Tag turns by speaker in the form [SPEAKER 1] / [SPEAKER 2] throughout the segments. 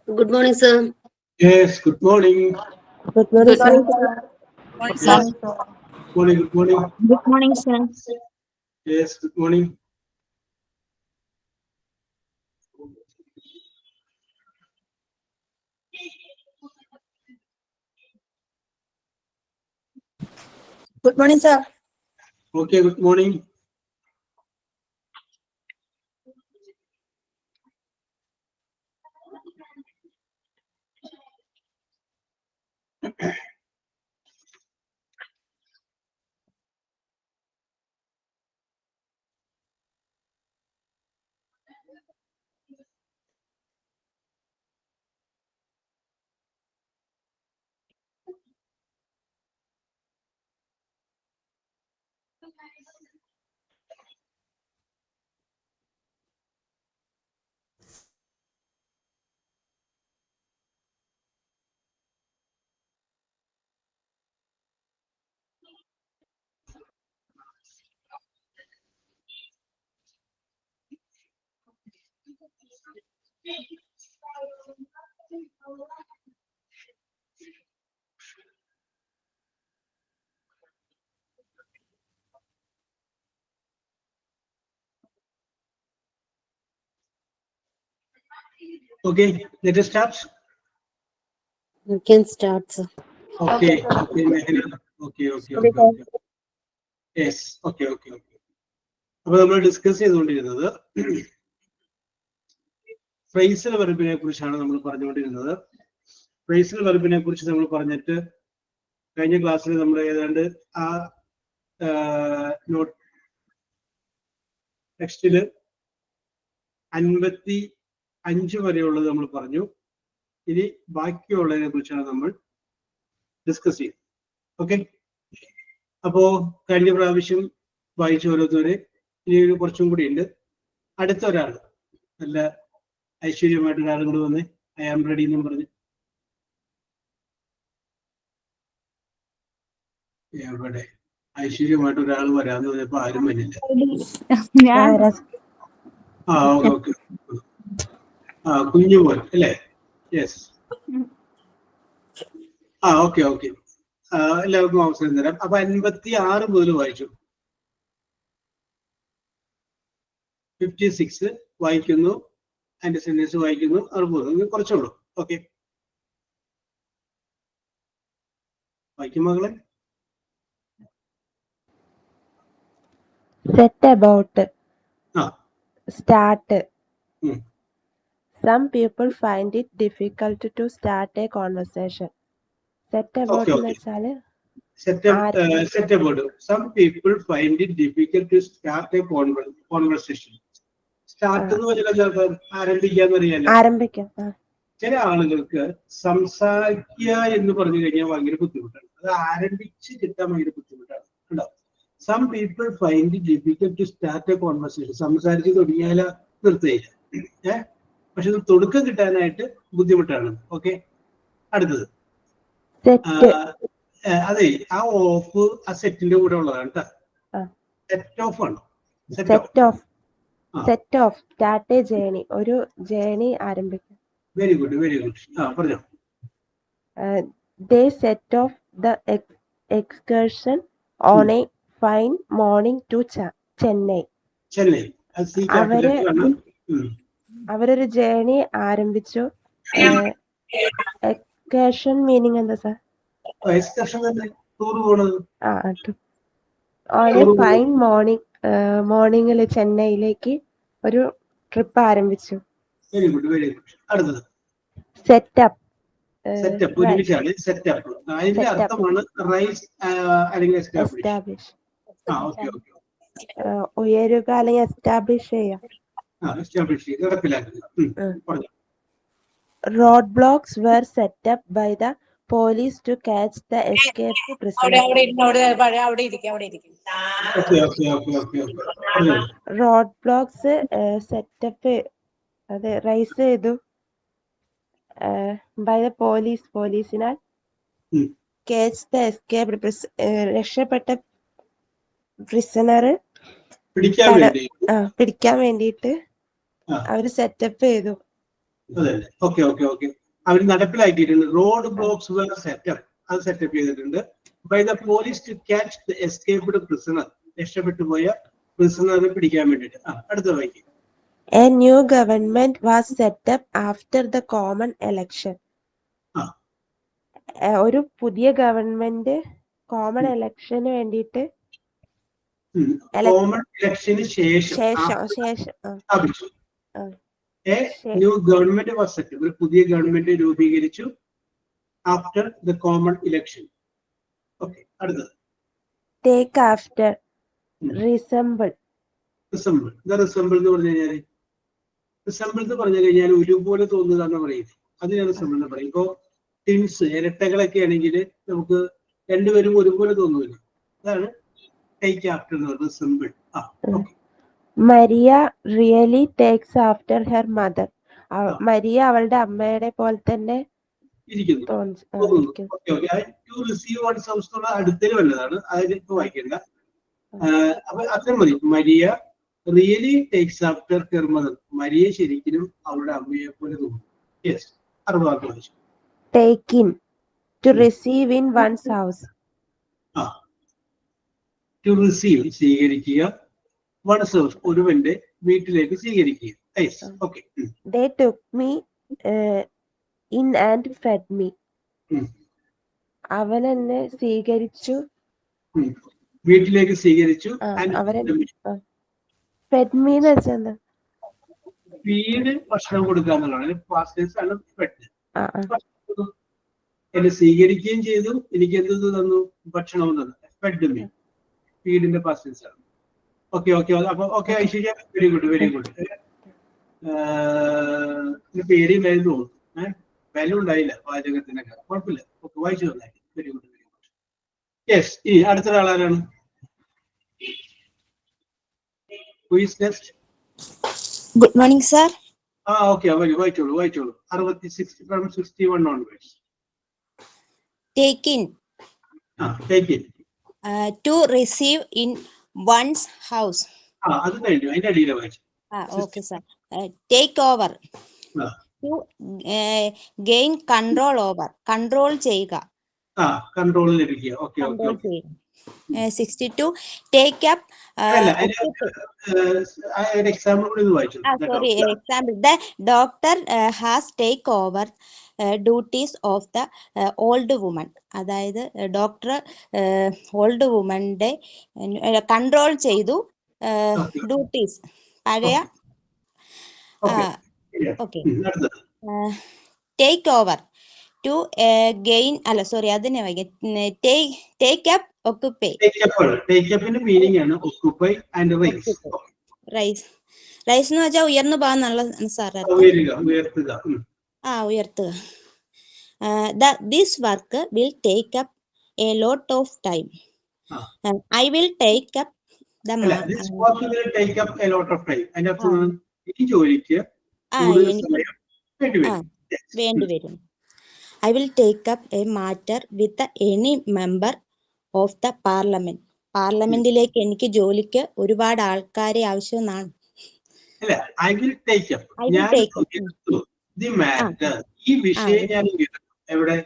[SPEAKER 1] Good morning, sir.
[SPEAKER 2] Yes, good morning.
[SPEAKER 3] Good morning,
[SPEAKER 1] Good morning,
[SPEAKER 3] sir.
[SPEAKER 2] Yes, morning, good morning.
[SPEAKER 4] Good morning, sir.
[SPEAKER 2] Yes, good morning.
[SPEAKER 3] Good morning, sir.
[SPEAKER 2] Okay, good morning. Okay, let us start.
[SPEAKER 1] You can start, sir.
[SPEAKER 2] Okay, okay, Mehna. Okay. Yes, okay. അപ്പോൾ നമ്മൾ discuss ചെയ്തുകൊണ്ടിരുന്നത് phrasal വെർബിനെ കുറിച്ചാണ് നമ്മൾ പറഞ്ഞുകൊണ്ടിരുന്നത്. Phrasal വെർബിനെ കുറിച്ച് നമ്മൾ പറഞ്ഞിട്ട് കഴിഞ്ഞ ക്ലാസ്സിൽ നമ്മൾ ഏതാണ്ട് ആ നോട്ട് ടെക്സ്റ്റില് 55 വരെയുള്ളത് നമ്മൾ പറഞ്ഞു. ഇനി ബാക്കിയുള്ളതിനെ കുറിച്ചാണ് നമ്മൾ ഡിസ്കസ് ചെയ്യുന്നത്. ഓക്കെ, അപ്പോ കഴിഞ്ഞ പ്രാവശ്യം വായിച്ച ഓരോരുത്തരെ ഇനി ഒരു കുറച്ചും കൂടി ഉണ്ട്. അടുത്ത ഒരാൾ നല്ല ഐശ്വര്യമായിട്ട് ഒരാൾ കൂടി വന്ന് ഐ ആം റെഡി എന്നും പറഞ്ഞു. എവിടെ ഐശ്വര്യമായിട്ട് ഒരാൾ വരാന്ന് പറഞ്ഞപ്പോ ആരും വന്നില്ല. ഓക്കെ. കുഞ്ഞു പോലെ അല്ലേ? യെസ്. ഓക്കെ. എല്ലാവർക്കും അവസരം തരാം. അപ്പൊ 56 മുതൽ വായിച്ചു. 56 വായിക്കുന്നു, അതിന്റെ സെന്റൻസ് വായിക്കുന്നു, 60 കുറച്ചുള്ളൂ. ഓക്കെ, വായിക്കും മകളെ.
[SPEAKER 3] Set about. Start.
[SPEAKER 2] Hmm.
[SPEAKER 3] Some people find it difficult to start a conversation. Set about എന്ന് വെച്ചാല്
[SPEAKER 2] Set about. Some people find it difficult to start a conversation. Start എന്ന് പറഞ്ഞാൽ ആരംഭിക്കാന്ന്
[SPEAKER 3] ആരംഭിക്കാം.
[SPEAKER 2] ചില ആളുകൾക്ക് സംസാരിക്കുക എന്ന് പറഞ്ഞു കഴിഞ്ഞാൽ ഭയങ്കര ബുദ്ധിമുട്ടാണ്. അത് ആരംഭിച്ച് കിട്ടാൻ ഭയങ്കര ബുദ്ധിമുട്ടാണ്. ഉണ്ടാവും. Some people find it difficult to start a conversation. സംസാരിച്ച് തുടങ്ങിയാൽ നിർത്തുകയില്ല. പക്ഷെ ഇത് തുടക്കം കിട്ടാനായിട്ട് ബുദ്ധിമുട്ടാണ്. ഓക്കെ, അടുത്തത് അതെ, ആ ഓഫ് ആ സെറ്റിന്റെ കൂടെ ഉള്ളതാണ് കേട്ടോ. സെറ്റ് ഓഫ് ആണ്.
[SPEAKER 3] Set of start A journey. ഒരു ജേണി ആരംഭിക്കും.
[SPEAKER 2] Very good. പറഞ്ഞോ.
[SPEAKER 3] They set off the excursion on a fine morning to Chennai. അവരൊരു ജേണി ആരംഭിച്ചു. എക്സ്കർഷൻ മീനിങ് എന്താ സാർ? ഓൺ എ ഫൈൻ മോർണിംഗിൽ ചെന്നൈയിലേക്ക് ഒരു ട്രിപ്പ് ആരംഭിച്ചു.
[SPEAKER 2] Very good. അടുത്തത്
[SPEAKER 3] സെറ്റപ്പ്.
[SPEAKER 2] ഒരുമിച്ചാണ് സെറ്റപ്പ്. അതിന്റെ അർത്ഥമാണ് റൈസ് അല്ലെങ്കിൽ എസ്റ്റാബ്ലിഷ്.
[SPEAKER 3] ഉയരുക അല്ലെങ്കിൽ എസ്റ്റാബ്ലിഷ് ചെയ്യാം. Road blocks were set up by the police to catch the escaped prisoner. Road blocks setup അത് റൈസ് ചെയ്തു by the പോലീസിനാൽ catch the escaped രക്ഷപ്പെട്ട പ്രിസണർ പിടിക്കാൻ വേണ്ടിയിട്ട് അവര് സെറ്റപ്പ് ചെയ്തു.
[SPEAKER 2] ഓക്കെ. അവർ നടപ്പിലാക്കിയിട്ടുണ്ട്. റോഡ് ബ്ലോക്സ് വെർ സെറ്റപ്പ്, അത് സെറ്റപ്പ് ചെയ്തിട്ടുണ്ട്. By the police to catch the escaped prisoner, രക്ഷപ്പെട്ടു പോയ പ്രിസണറെ പിടിക്കാൻ വേണ്ടിയിട്ട്. അടുത്ത വായിക്കും.
[SPEAKER 3] A new government was set up after the common election. ഒരു പുതിയ ഗവൺമെന്റ് കോമൺ ഇലക്ഷന് വേണ്ടിയിട്ട്
[SPEAKER 2] കോമൺ ഇലക്ഷന് ശേഷം സ്ഥാപിച്ചു. ന്യൂ ഗവൺമെന്റ് വാസ് സെറ്റ്, ഒരു പുതിയ ഗവൺമെന്റ് രൂപീകരിച്ചു after the common election. Okay, അടുത്തത്.
[SPEAKER 3] Take after, resemble.
[SPEAKER 2] റിസംബിൾ, എന്താ റിസംബിൾ എന്ന് പറഞ്ഞു കഴിഞ്ഞാല്? റിസംബിൾ എന്ന് പറഞ്ഞു കഴിഞ്ഞാൽ ഒരുപോലെ തോന്നുക എന്ന് പറയുന്നത്, അതിനാണ് റിസംബിൾ എന്ന് പറയും. ഇപ്പോ ട്വിൻസ്, ഇരട്ടകളൊക്കെ ആണെങ്കിൽ നമുക്ക് രണ്ടുപേരും ഒരുപോലെ തോന്നുമല്ലോ, അതാണ് ടേക്ക് ആഫ്റ്റർ എന്ന് പറയുന്നത്, resemble.
[SPEAKER 3] Maria really takes after her mother. Maria അവളുടെ അമ്മയുടെ പോലെ തന്നെ ഇരിക്കുന്നു. ടു
[SPEAKER 2] റിസീവ് വൺസ് ഹൗസ് എന്നുള്ള അടുത്തതിൽ വല്ലതാണ്, അതിലിപ്പോ വായിക്കണ്ട. അപ്പൊ അത്രയും മതി. Maria really takes after her mother, Maria ശരിക്കും അവളുടെ അമ്മയെ പോലെ തോന്നുന്നു. യെസ്, 60 വായിച്ചു.
[SPEAKER 3] Take in, to receive in one's house.
[SPEAKER 2] To receive, സ്വീകരിക്കുക. one's house, ഒരുവന്റെ വീട്ടിലേക്ക് സ്വീകരിക്കുക. Yes, okay.
[SPEAKER 3] They took me in and fed me. അവൻ എന്നെ സ്വീകരിച്ചു,
[SPEAKER 2] വീട്ടിലേക്ക് സ്വീകരിച്ചു.
[SPEAKER 3] fed me എന്ന് വെച്ചാൽ
[SPEAKER 2] ഫീഡ്, ഭക്ഷണം കൊടുക്കുക എന്നുള്ളതാണ്. എന്നെ സ്വീകരിക്കുകയും ചെയ്തു, എനിക്ക് എന്ത് തന്നു? ഭക്ഷണവും തന്നു. ഫെഡ് മീ, ഫീഡിന്റെ പാസ്റ്റൻസ് ആണ്. ഓക്കെ ഓക്കെ, അപ്പൊ okay Aishwarya, very good very good. പേര് വേലും തോന്നുന്നു, വില ഉണ്ടായില്ല പാചകത്തിനൊക്കെ, കുഴപ്പമില്ല. ഓക്കെ, വായിച്ചു തന്നായി. Very good very good. Yes, ഇനി അടുത്ത ആളാരാണ്? Who is next?
[SPEAKER 4] Good morning, sir.
[SPEAKER 2] Okay, വായിച്ചോളൂ. 66 from 61 onwards.
[SPEAKER 4] Take in.
[SPEAKER 2] Take in.
[SPEAKER 4] To receive in one's house.
[SPEAKER 2] അത് കഴിഞ്ഞു, അതിന്റെ അടിയിലെ വായിച്ചു.
[SPEAKER 4] Okay, sir. Take over. To gain control over. Control ചെയ്യുക.
[SPEAKER 2] കൺട്രോളിൽ ഇരിക്കുക. Okay okay.
[SPEAKER 4] 62 take up.
[SPEAKER 2] Example കൂടി വായിച്ചു.
[SPEAKER 4] Sorry, example. The doctor has take over duties of the old woman. അതായത് ഡോക്ടർ ഓൾഡ് വുമന്റെ കൺട്രോൾ ചെയ്തു ഡ്യൂട്ടീസ് പഴയ. Okay, take over to gain, അല്ല സോറി, അതിനെ take up, occupy.
[SPEAKER 2] Take up ന്റെ മീനിങ് ആണ് occupy and rise.
[SPEAKER 4] റൈസ് എന്ന് വെച്ചാൽ ഉയർന്നു പോകാന്നുള്ള സാർ,
[SPEAKER 2] ഉയർത്തുക.
[SPEAKER 4] ഉയർത്തുക. This work will take up a lot of time. I will take up the
[SPEAKER 2] this work will take up a lot of time. അതിന്റെ അർത്ഥം ഈ ജോലിക്ക്
[SPEAKER 4] വേണ്ടിവരും. I will take up a matter with any member of the parliament. പാർലമെന്റിലേക്ക് എനിക്ക് ജോലിക്ക് ഒരുപാട് ആൾക്കാരെ ആവശ്യമാണ്.
[SPEAKER 2] I will take up the matter, ഈ വിഷയം ഞാൻ എവിടെ?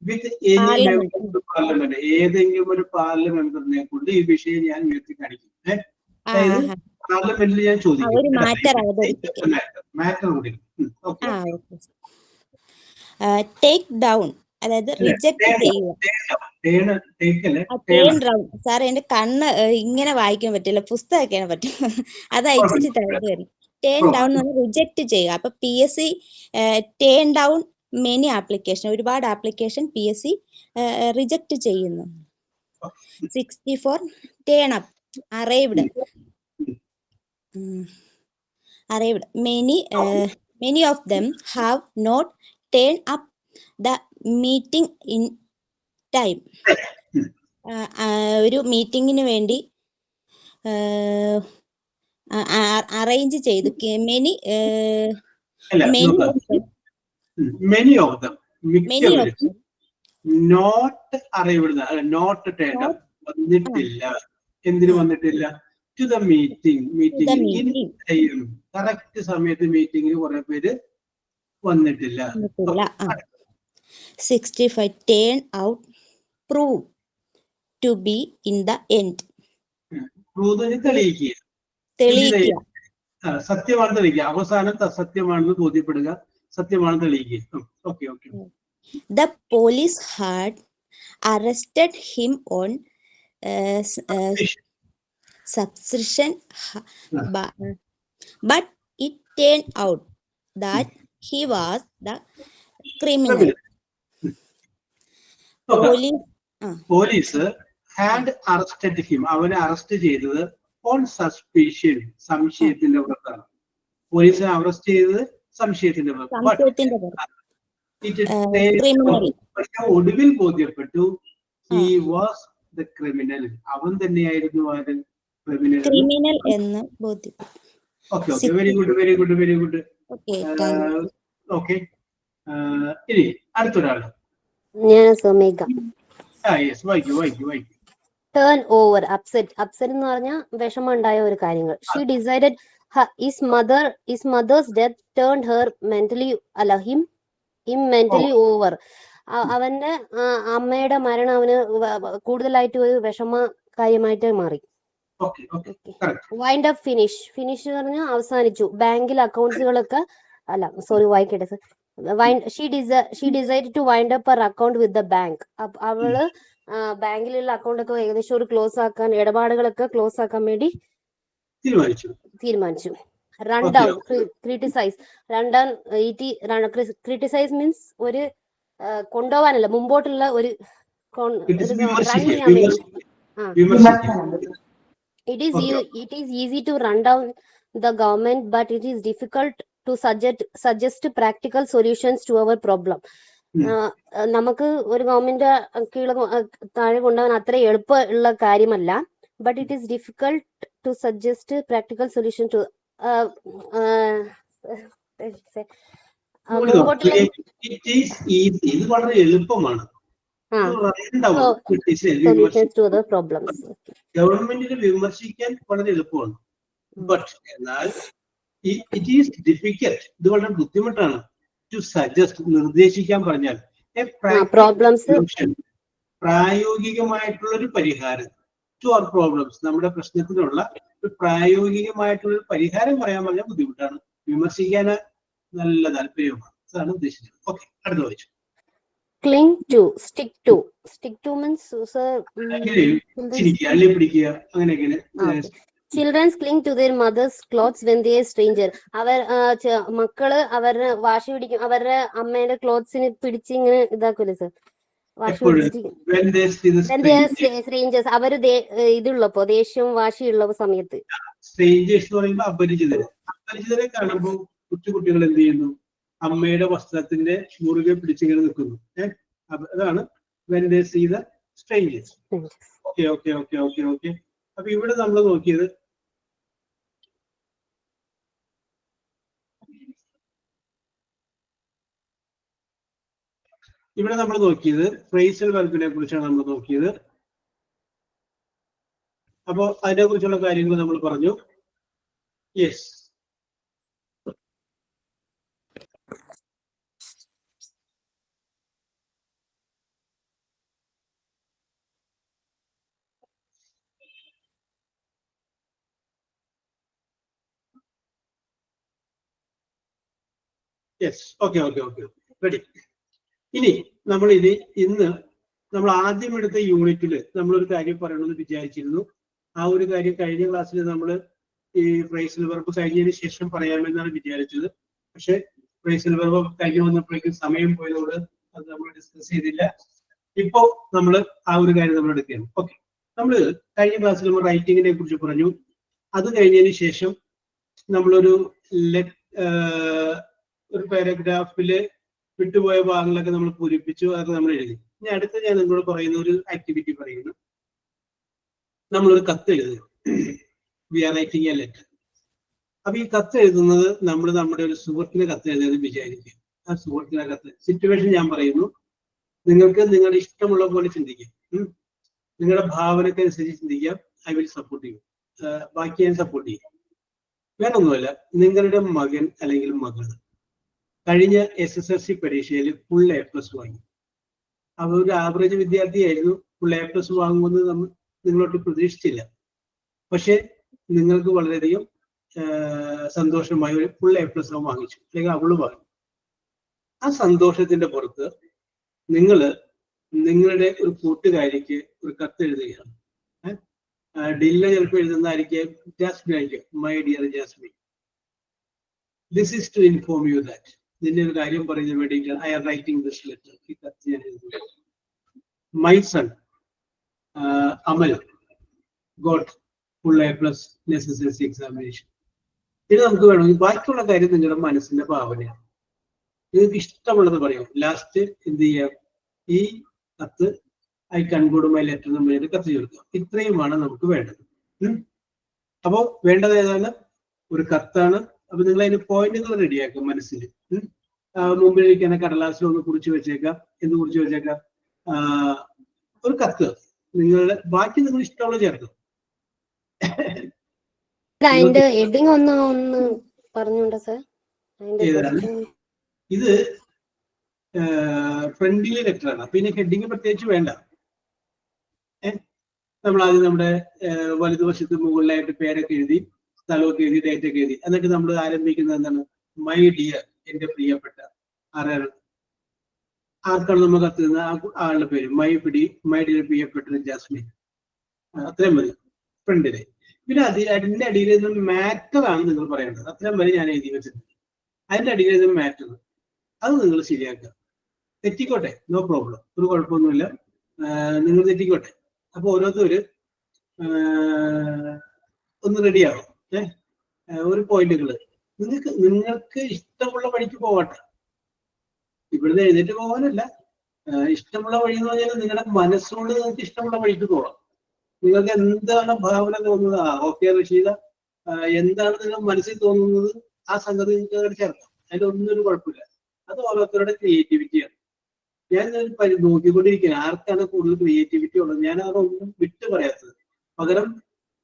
[SPEAKER 2] With any member of parliament, ഏതെങ്കിലും ഒരു പാർലമെന്റിനെ കൊണ്ട് ഈ വിഷയം ഞാൻ ഉയർത്തി കാണിക്കും. പാർലമെന്റിൽ ഞാൻ ചോദിക്കും, മാറ്റർ കൂടി.
[SPEAKER 4] ടേക്ക് ഡൗൺ, അതായത് റിജക്ട് ചെയ്യുക. സാർ, എന്റെ കണ്ണ് ഇങ്ങനെ വായിക്കാൻ പറ്റില്ല, പുസ്തകമൊക്കെയാണ് പറ്റും, അത് അയച്ചിട്ട് തരുന്നത്. ടേൺ ഡൗൺ എന്ന് പറഞ്ഞാൽ റിജക്ട് ചെയ്യുക. അപ്പൊ PSC turn down many application, ഒരുപാട് ആപ്ലിക്കേഷൻ PSC റിജക്ട് ചെയ്യുന്നു. 64 turn up, arrived. Many of them have not turned up the meeting in time. ഒരു മീറ്റിങ്ങിന് വേണ്ടി അറേഞ്ച് ചെയ്തു.
[SPEAKER 2] many of them not arrived, not turned up, വന്നിട്ടില്ല. എന്തിനു വന്നിട്ടില്ല? To the meeting. Correct സമയത്ത് മീറ്റിംഗിന് കുറെ പേര് വന്നിട്ടില്ല.
[SPEAKER 4] വന്നിട്ടില്ല. 65 turn out prove to be in the end.
[SPEAKER 2] തെളിയിക്കുക,
[SPEAKER 4] തെളിയിക്കുക.
[SPEAKER 2] സത്യമാണെന്ന് തെളിയിക്കുക, അവസാനം സത്യമാണെന്ന് ബോധ്യപ്പെടുക, സത്യമാണെന്ന് തെളിയിക്കുക. Okay okay.
[SPEAKER 4] The police had arrested him on suspicion, but it turned out that he was the criminal.
[SPEAKER 2] Police had arrested him, അവനെ അറസ്റ്റ് ചെയ്തത് ഓൺ സസ്പീഷ്യൻ, സംശയത്തിന്റെ പുറത്താണ്. പോലീസ് അറസ്റ്റ് ചെയ്തത് സംശയത്തിന്റെ പുറത്ത്. പക്ഷെ ഒടുവിൽ ബോധ്യപ്പെട്ടു ഹി വാസ് ദ ക്രിമിനൽ, അവൻ തന്നെയായിരുന്നു ക്രിമിനൽ എന്ന് ബോധ്യപ്പെട്ടു. Okay okay, very good very good very good. Okay, ഇനി അടുത്തൊരാള്.
[SPEAKER 1] Turn over, upset. അപ്സെറ്റ് എന്ന് പറഞ്ഞാൽ വിഷമം ഉണ്ടായ ഒരു കാര്യങ്ങൾ. She decided his mother's death turned her mentally over. അവന്റെ അമ്മയുടെ മരണം അവന് കൂടുതലായിട്ട് ഒരു വിഷമ കാര്യമായിട്ട് മാറി. Wind up finish. ഫിനിഷ് പറഞ്ഞാൽ അവസാനിച്ചു. ബാങ്കിൽ അക്കൗണ്ട്സുകളൊക്കെ വായിക്കട്ടെ sir. She decide to wind up her account with the bank. അവള് ബാങ്കിലുള്ള അക്കൗണ്ട് ഒക്കെ ഏകദേശം ഒരു ക്ലോസ് ആക്കാൻ, ഇടപാടുകളൊക്കെ ക്ലോസ് ആക്കാൻ വേണ്ടി തീരുമാനിച്ചു. Run down, criticise. Run down, criticise means ഒരു കൊണ്ടുപോകാനല്ല, മുമ്പോട്ടുള്ള ഒരു റൺ ചെയ്യാൻ വേണ്ടി. It is easy to run down the government, but it is difficult to suggest practical solutions to our problem. നമുക്ക് ഒരു ഗവൺമെന്റ് കീഴിൽ താഴെ കൊണ്ടുപോകാൻ അത്ര എളുപ്പമുള്ള കാര്യമല്ല. But it is difficult to suggest practical solution to
[SPEAKER 2] ഇത് വളരെ എളുപ്പമാണ്. ഗവൺമെന്റിനെ വിമർശിക്കാൻ വളരെ എളുപ്പമാണ്. ബട്ട് എന്നാൽ ഇറ്റ് ഈസ് ഡിഫിക്കൽട്ട്, ഇത് വളരെ ബുദ്ധിമുട്ടാണ്. ടു സജസ്റ്റ്, നിർദ്ദേശിക്കാൻ പറഞ്ഞാൽ പ്രായോഗികമായിട്ടുള്ള ഒരു പരിഹാരം. ടു അവർ പ്രോബ്ലംസ്, നമ്മുടെ പ്രശ്നത്തിനുള്ള ഒരു പ്രായോഗികമായിട്ടുള്ള ഒരു പരിഹാരം പറയാൻ പറഞ്ഞാൽ ബുദ്ധിമുട്ടാണ്. വിമർശിക്കാൻ നല്ല താല്പര്യമാണ്, അതാണ് ഉദ്ദേശിച്ചത്. ഓക്കെ, അടുത്ത വായിച്ചു.
[SPEAKER 1] Cling to, stick to. Stick to means children cling to their mother's clothes when they are stranger. മക്കള് അവരുടെ വാശി പിടിക്കും, അവരുടെ അമ്മേന്റെ ക്ലോത്ത്സിന് പിടിച്ച് ഇങ്ങനെ ഇതാക്കൂലേ സർ, സ്ട്രേഞ്ചേഴ്സ്. അവര് ഇതുള്ളപ്പോ, ദേഷ്യവും വാശിയുള്ളപ്പോ സമയത്ത്.
[SPEAKER 2] സ്ട്രേഞ്ചേഴ്സ് എന്ന് പറയുമ്പോൾ അപരിചിതരെ കാണുമ്പോൾ കുട്ടികൾ എന്ത് ചെയ്യുന്നു? അമ്മയുടെ വസ്ത്രത്തിന്റെ മുറുകെ പിടിച്ചിങ്ങനെ നിൽക്കുന്നു. അതാണ് when they see the strangers. Okay okay okay okay okay. അപ്പൊ ഇവിടെ നമ്മൾ നോക്കിയത് ഫ്രേസൽ വെർബിനെ കുറിച്ചാണ് നമ്മൾ നോക്കിയത്. അപ്പോ അതിനെ കുറിച്ചുള്ള കാര്യങ്ങൾ നമ്മൾ പറഞ്ഞു. Yes, yes, okay okay okay, ready. ഇനി ഇന്ന് നമ്മൾ ആദ്യം എടുത്ത യൂണിറ്റില് നമ്മളൊരു കാര്യം പറയണമെന്ന് വിചാരിച്ചിരുന്നു. ആ ഒരു കാര്യം കഴിഞ്ഞ ക്ലാസ്സിൽ നമ്മൾ ഈ ഫ്രേസൽ വെർബ് കഴിഞ്ഞതിന് ശേഷം പറയാമെന്നാണ് വിചാരിച്ചത്. പക്ഷെ ഫ്രേസൽ വെർബ് കഴിഞ്ഞ് വന്നപ്പോഴേക്കും സമയം പോയതോട് അത് നമ്മൾ ഡിസ്കസ് ചെയ്തില്ല. ഇപ്പോ നമ്മൾ ആ ഒരു കാര്യം നമ്മൾ എടുക്കുകയാണ്. ഓക്കെ, നമ്മൾ കഴിഞ്ഞ ക്ലാസ്സിൽ നമ്മൾ റൈറ്റിങ്ങിനെ കുറിച്ച് പറഞ്ഞു. അത് കഴിഞ്ഞതിന് ശേഷം നമ്മളൊരു പാരഗ്രാഫില് വിട്ടുപോയ ഭാഗങ്ങളൊക്കെ നമ്മൾ പൂരിപ്പിച്ചു, അതൊക്കെ നമ്മൾ എഴുതി. ഇനി അടുത്ത ഞാൻ നിങ്ങളോട് പറയുന്ന ഒരു ആക്ടിവിറ്റി പറയുന്നു. നമ്മളൊരു കത്ത് എഴുതുക. We are writing a letter. അപ്പൊ ഈ കത്ത് എഴുതുന്നത് നമ്മൾ നമ്മുടെ ഒരു സുഹൃത്തിന് കത്ത് എഴുതുന്നത് വിചാരിക്കുക. ആ സുഹൃത്തിനെ കത്ത് സിറ്റുവേഷൻ ഞാൻ പറയുന്നു, നിങ്ങൾക്ക് നിങ്ങളുടെ ഇഷ്ടമുള്ള പോലെ ചിന്തിക്കാം, നിങ്ങളുടെ ഭാവനയ്ക്ക് അനുസരിച്ച് ചിന്തിക്കാം. ഐ വിൽ സപ്പോർട്ട് ചെയ്യും, ബാക്കി ഞാൻ സപ്പോർട്ട് ചെയ്യും. വേറൊന്നുമല്ല, നിങ്ങളുടെ മകൻ അല്ലെങ്കിൽ മകൾ കഴിഞ്ഞ SSLC പരീക്ഷയിൽ ഫുൾ A+ വാങ്ങി. അവർ ഒരു ആവറേജ് വിദ്യാർത്ഥിയായിരുന്നു. ഫുൾ A+ വാങ്ങുമെന്ന് നിങ്ങളോട്ട് പ്രതീക്ഷിച്ചില്ല. പക്ഷെ നിങ്ങൾക്ക് വളരെയധികം സന്തോഷമായി ഒരു ഫുൾ A+ വാങ്ങിച്ചു, അല്ലെങ്കിൽ അവള് വാങ്ങി. ആ സന്തോഷത്തിന്റെ പുറത്ത് നിങ്ങളുടെ ഒരു കൂട്ടുകാരിക്ക് ഒരു കത്ത് എഴുതുകയാണ്. ഡില്ല ചിലപ്പോൾ എഴുതുന്നതായിരിക്കും ജാസ്മിൻ ആയിരിക്കും, my dear Jasmine, this is to inform you that. ഇതിന്റെ ഒരു കാര്യം പറയുന്നതിന് വേണ്ടിയിട്ടാണ് I are writing this letter. ഈ കത്ത് ഞാൻ എഴുതുന്നത്. My son Amal got full A+ SSLC examination. ഇത് നമുക്ക് വേണമെങ്കിൽ ബാക്കിയുള്ള കാര്യം നിങ്ങളുടെ മനസ്സിന്റെ ഭാവനയാണ്. നിങ്ങൾക്ക് ഇഷ്ടമുള്ളത് പറയും. ലാസ്റ്റ് എന്ത് ചെയ്യാം, ഈ കത്ത് ഐ കൺക്ലൂഡ് മൈ ലെറ്റർ എന്ന് പറഞ്ഞിട്ട് കത്ത് ചേർക്കുക. ഇത്രയുമാണ് നമുക്ക് വേണ്ടത്. അപ്പോൾ വേണ്ടത് ഏതാണ്? ഒരു കത്താണ്. അപ്പൊ നിങ്ങൾ അതിന് പോയിന്റുകൾ റെഡിയാക്കുക മനസ്സിൽ. മുമ്പിലിരിക്കുന്ന കടലാസിൽ ഒന്ന് കുറിച്ച് വെച്ചേക്കാം. എന്ത് കുറിച്ച് വെച്ചേക്കാം? ഒരു കത്ത്. നിങ്ങളുടെ ബാക്കി നിങ്ങൾ ഇഷ്ടമുള്ള ചേർക്കും.
[SPEAKER 1] അതിന്റെ ഹെഡിങ് ഒന്ന് പറഞ്ഞോണ്ട സാർ.
[SPEAKER 2] ഇത് ഫ്രണ്ട്ലി ലെറ്റർ ആണ്. പിന്നെ ഹെഡിങ് പ്രത്യേകിച്ച് വേണ്ട. നമ്മൾ ആദ്യം നമ്മുടെ വലതുവശത്ത് മുകളിലായിട്ട് പേരൊക്കെ എഴുതി, സ്ഥലമൊക്കെ എഴുതി, ഡേറ്റ് ഒക്കെ എഴുതി. എന്നിട്ട് നമ്മൾ ആരംഭിക്കുന്നത് എന്താണ്? മൈ ഡിയർ, എന്റെ പ്രിയപ്പെട്ട. ആർക്കാണ് നമ്മൾ കത്തുന്നത്? ആളുടെ പേര് മൈ ഡിയർ പ്രിയപ്പെട്ട ജാസ്മിൻ. അത്രയും മതി ഫ്രണ്ടില്. പിന്നെ അതിന്റെ അടിയിൽ നിന്ന് മാറ്റർ ആണ് നിങ്ങൾ പറയേണ്ടത്. അത്രയും വരെ ഞാൻ എഴുതി വെച്ചിട്ടുണ്ട്. അതിന്റെ അടിയിൽ നിന്ന് മാറ്റർ, അത് നിങ്ങൾ ശരിയാക്കുക. തെറ്റിക്കോട്ടെ, നോ പ്രോബ്ലം, ഒരു കുഴപ്പമൊന്നുമില്ല. നിങ്ങൾ തെറ്റിക്കോട്ടെ. അപ്പൊ ഓരോരുത്തര് ഒന്ന് റെഡിയാവും. ഒരു പോയിന്റുകള് നിങ്ങൾക്ക് ഇഷ്ടമുള്ള വഴിക്ക് പോകട്ടെ. ഇവിടുന്ന് എഴുന്നേറ്റ് പോകാനല്ല. ഇഷ്ടമുള്ള വഴി എന്ന് പറഞ്ഞാൽ നിങ്ങളുടെ മനസ്സുകൊണ്ട് നിങ്ങൾക്ക് ഇഷ്ടമുള്ള വഴിക്ക് പോകാം. നിങ്ങൾക്ക് എന്താണ് ഭാവന തോന്നുന്നത്? ഓക്കെ റഷീദ, എന്താണ് നിങ്ങൾ മനസ്സിൽ തോന്നുന്നത്? ആ സംഗതി നിങ്ങൾക്ക് ചേർക്കാം. അതിലൊന്നും ഒരു കുഴപ്പമില്ല. അത് ഓരോരുത്തരുടെ ക്രിയേറ്റിവിറ്റിയാണ്. ഞാൻ നോക്കിക്കൊണ്ടിരിക്കുകയാണ് ആർക്കാണ് കൂടുതൽ ക്രിയേറ്റിവിറ്റി ഉള്ളത്. ഞാൻ അതൊന്നും വിട്ടു പറയാത്തത്. പകരം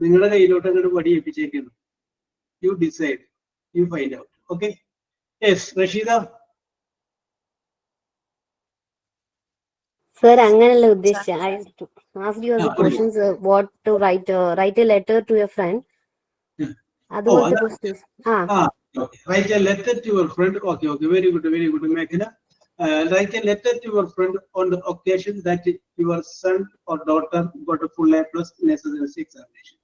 [SPEAKER 2] നിങ്ങളുടെ കയ്യിലോട്ട് അങ്ങോട്ട് വടി ഏൽപ്പിച്ചേക്കുന്നു. You decide, you find out. Okay, yes Rasheeda.
[SPEAKER 1] Sir, അങ്ങനെയല്ല ഉദ്ദേശിച്ച. I asked you the questions what to write a letter to a friend. അതുപോലത്തെ questions.
[SPEAKER 2] Write a letter to your friend. Okay, very good, Meghna. Write a letter to your friend on the occasion that your son or daughter got a full A+ in SSLC examination.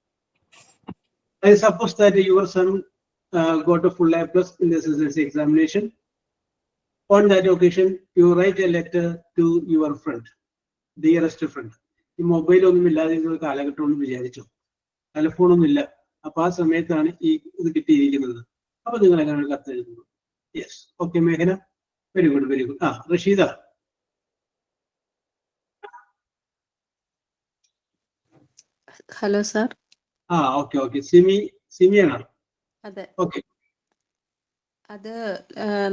[SPEAKER 2] I suppose that your son got a full A+ in the SSLC examination. On that occasion, you write a letter to your friend, dearest friend. ഈ mobile ഒന്നും ഇല്ലാതെ കാലഘട്ടം ഒന്നും വിചാരിച്ചു, ടെലിഫോണൊന്നും ഇല്ല. അപ്പൊ ആ സമയത്താണ് ഈ ഇത് കിട്ടിയിരിക്കുന്നത്. അപ്പൊ നിങ്ങൾ എങ്ങനെ കത്ത് എഴുതുന്നു? യെസ്, ഓക്കെ മേഘന, very good. Rasheeda.
[SPEAKER 5] Hello sir.
[SPEAKER 2] Okay. സിമിയാണോ?
[SPEAKER 5] അതെ.
[SPEAKER 2] ഓക്കെ.
[SPEAKER 5] അത്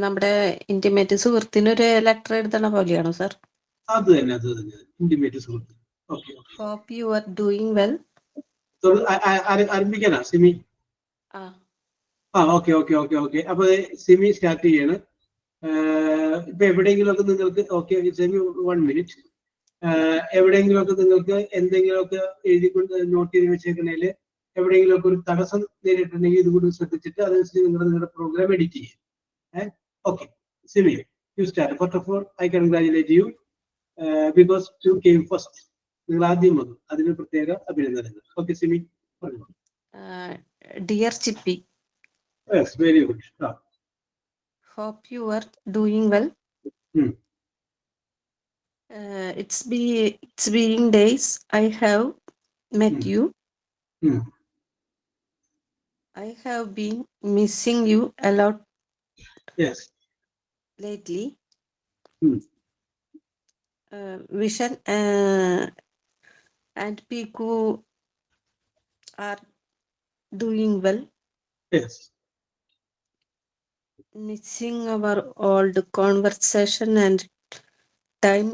[SPEAKER 5] നമ്മുടെ ഇന്റിമേറ്റ് സുഹൃത്തിനൊരു ലെറ്റർ എഴുതണ പോലെയാണോ സാർ?
[SPEAKER 2] അത് തന്നെ ഇന്റിമേറ്റ് സുഹൃത്ത്. Okay.
[SPEAKER 5] Hope you are doing well.
[SPEAKER 2] ആരംഭിക്കാനാ സിമി? ഓക്കെ. അപ്പൊ സിമി സ്റ്റാർട്ട് ചെയ്യാണ്. ഇപ്പൊ എവിടെയെങ്കിലുമൊക്കെ നിങ്ങൾക്ക് സെമി 1 മിനിറ്റ്. എവിടെയെങ്കിലുമൊക്കെ നിങ്ങൾക്ക് എന്തെങ്കിലുമൊക്കെ എഴുതിക്കൊണ്ട് നോട്ട് ചെയ്ത് വെച്ചേക്കണേല് എവിടെയെങ്കിലുമൊക്കെ ഒരു തടസ്സം നേരിട്ടുണ്ടെങ്കിൽ ഇതുകൂടി ശ്രദ്ധിച്ചിട്ട് അതനുസരിച്ച് നിങ്ങളുടെ പ്രോഗ്രാം എഡിറ്റ് ചെയ്യും. Okay Simi, you start. First of all I congratulate you because you came first. നിങ്ങൾ ആദ്യം വന്നു, അതിന് പ്രത്യേക അഭിനന്ദനങ്ങൾ. ഓക്കെ സിമി, പറഞ്ഞു.
[SPEAKER 5] Dear Chippi.
[SPEAKER 2] Yes, very good.
[SPEAKER 5] Hope you are doing well. It's been days I have met you. I have been missing you a lot.
[SPEAKER 2] Yes.
[SPEAKER 5] Lately. Vishan and Piku are doing well.
[SPEAKER 2] Yes.
[SPEAKER 5] Missing our old conversation and time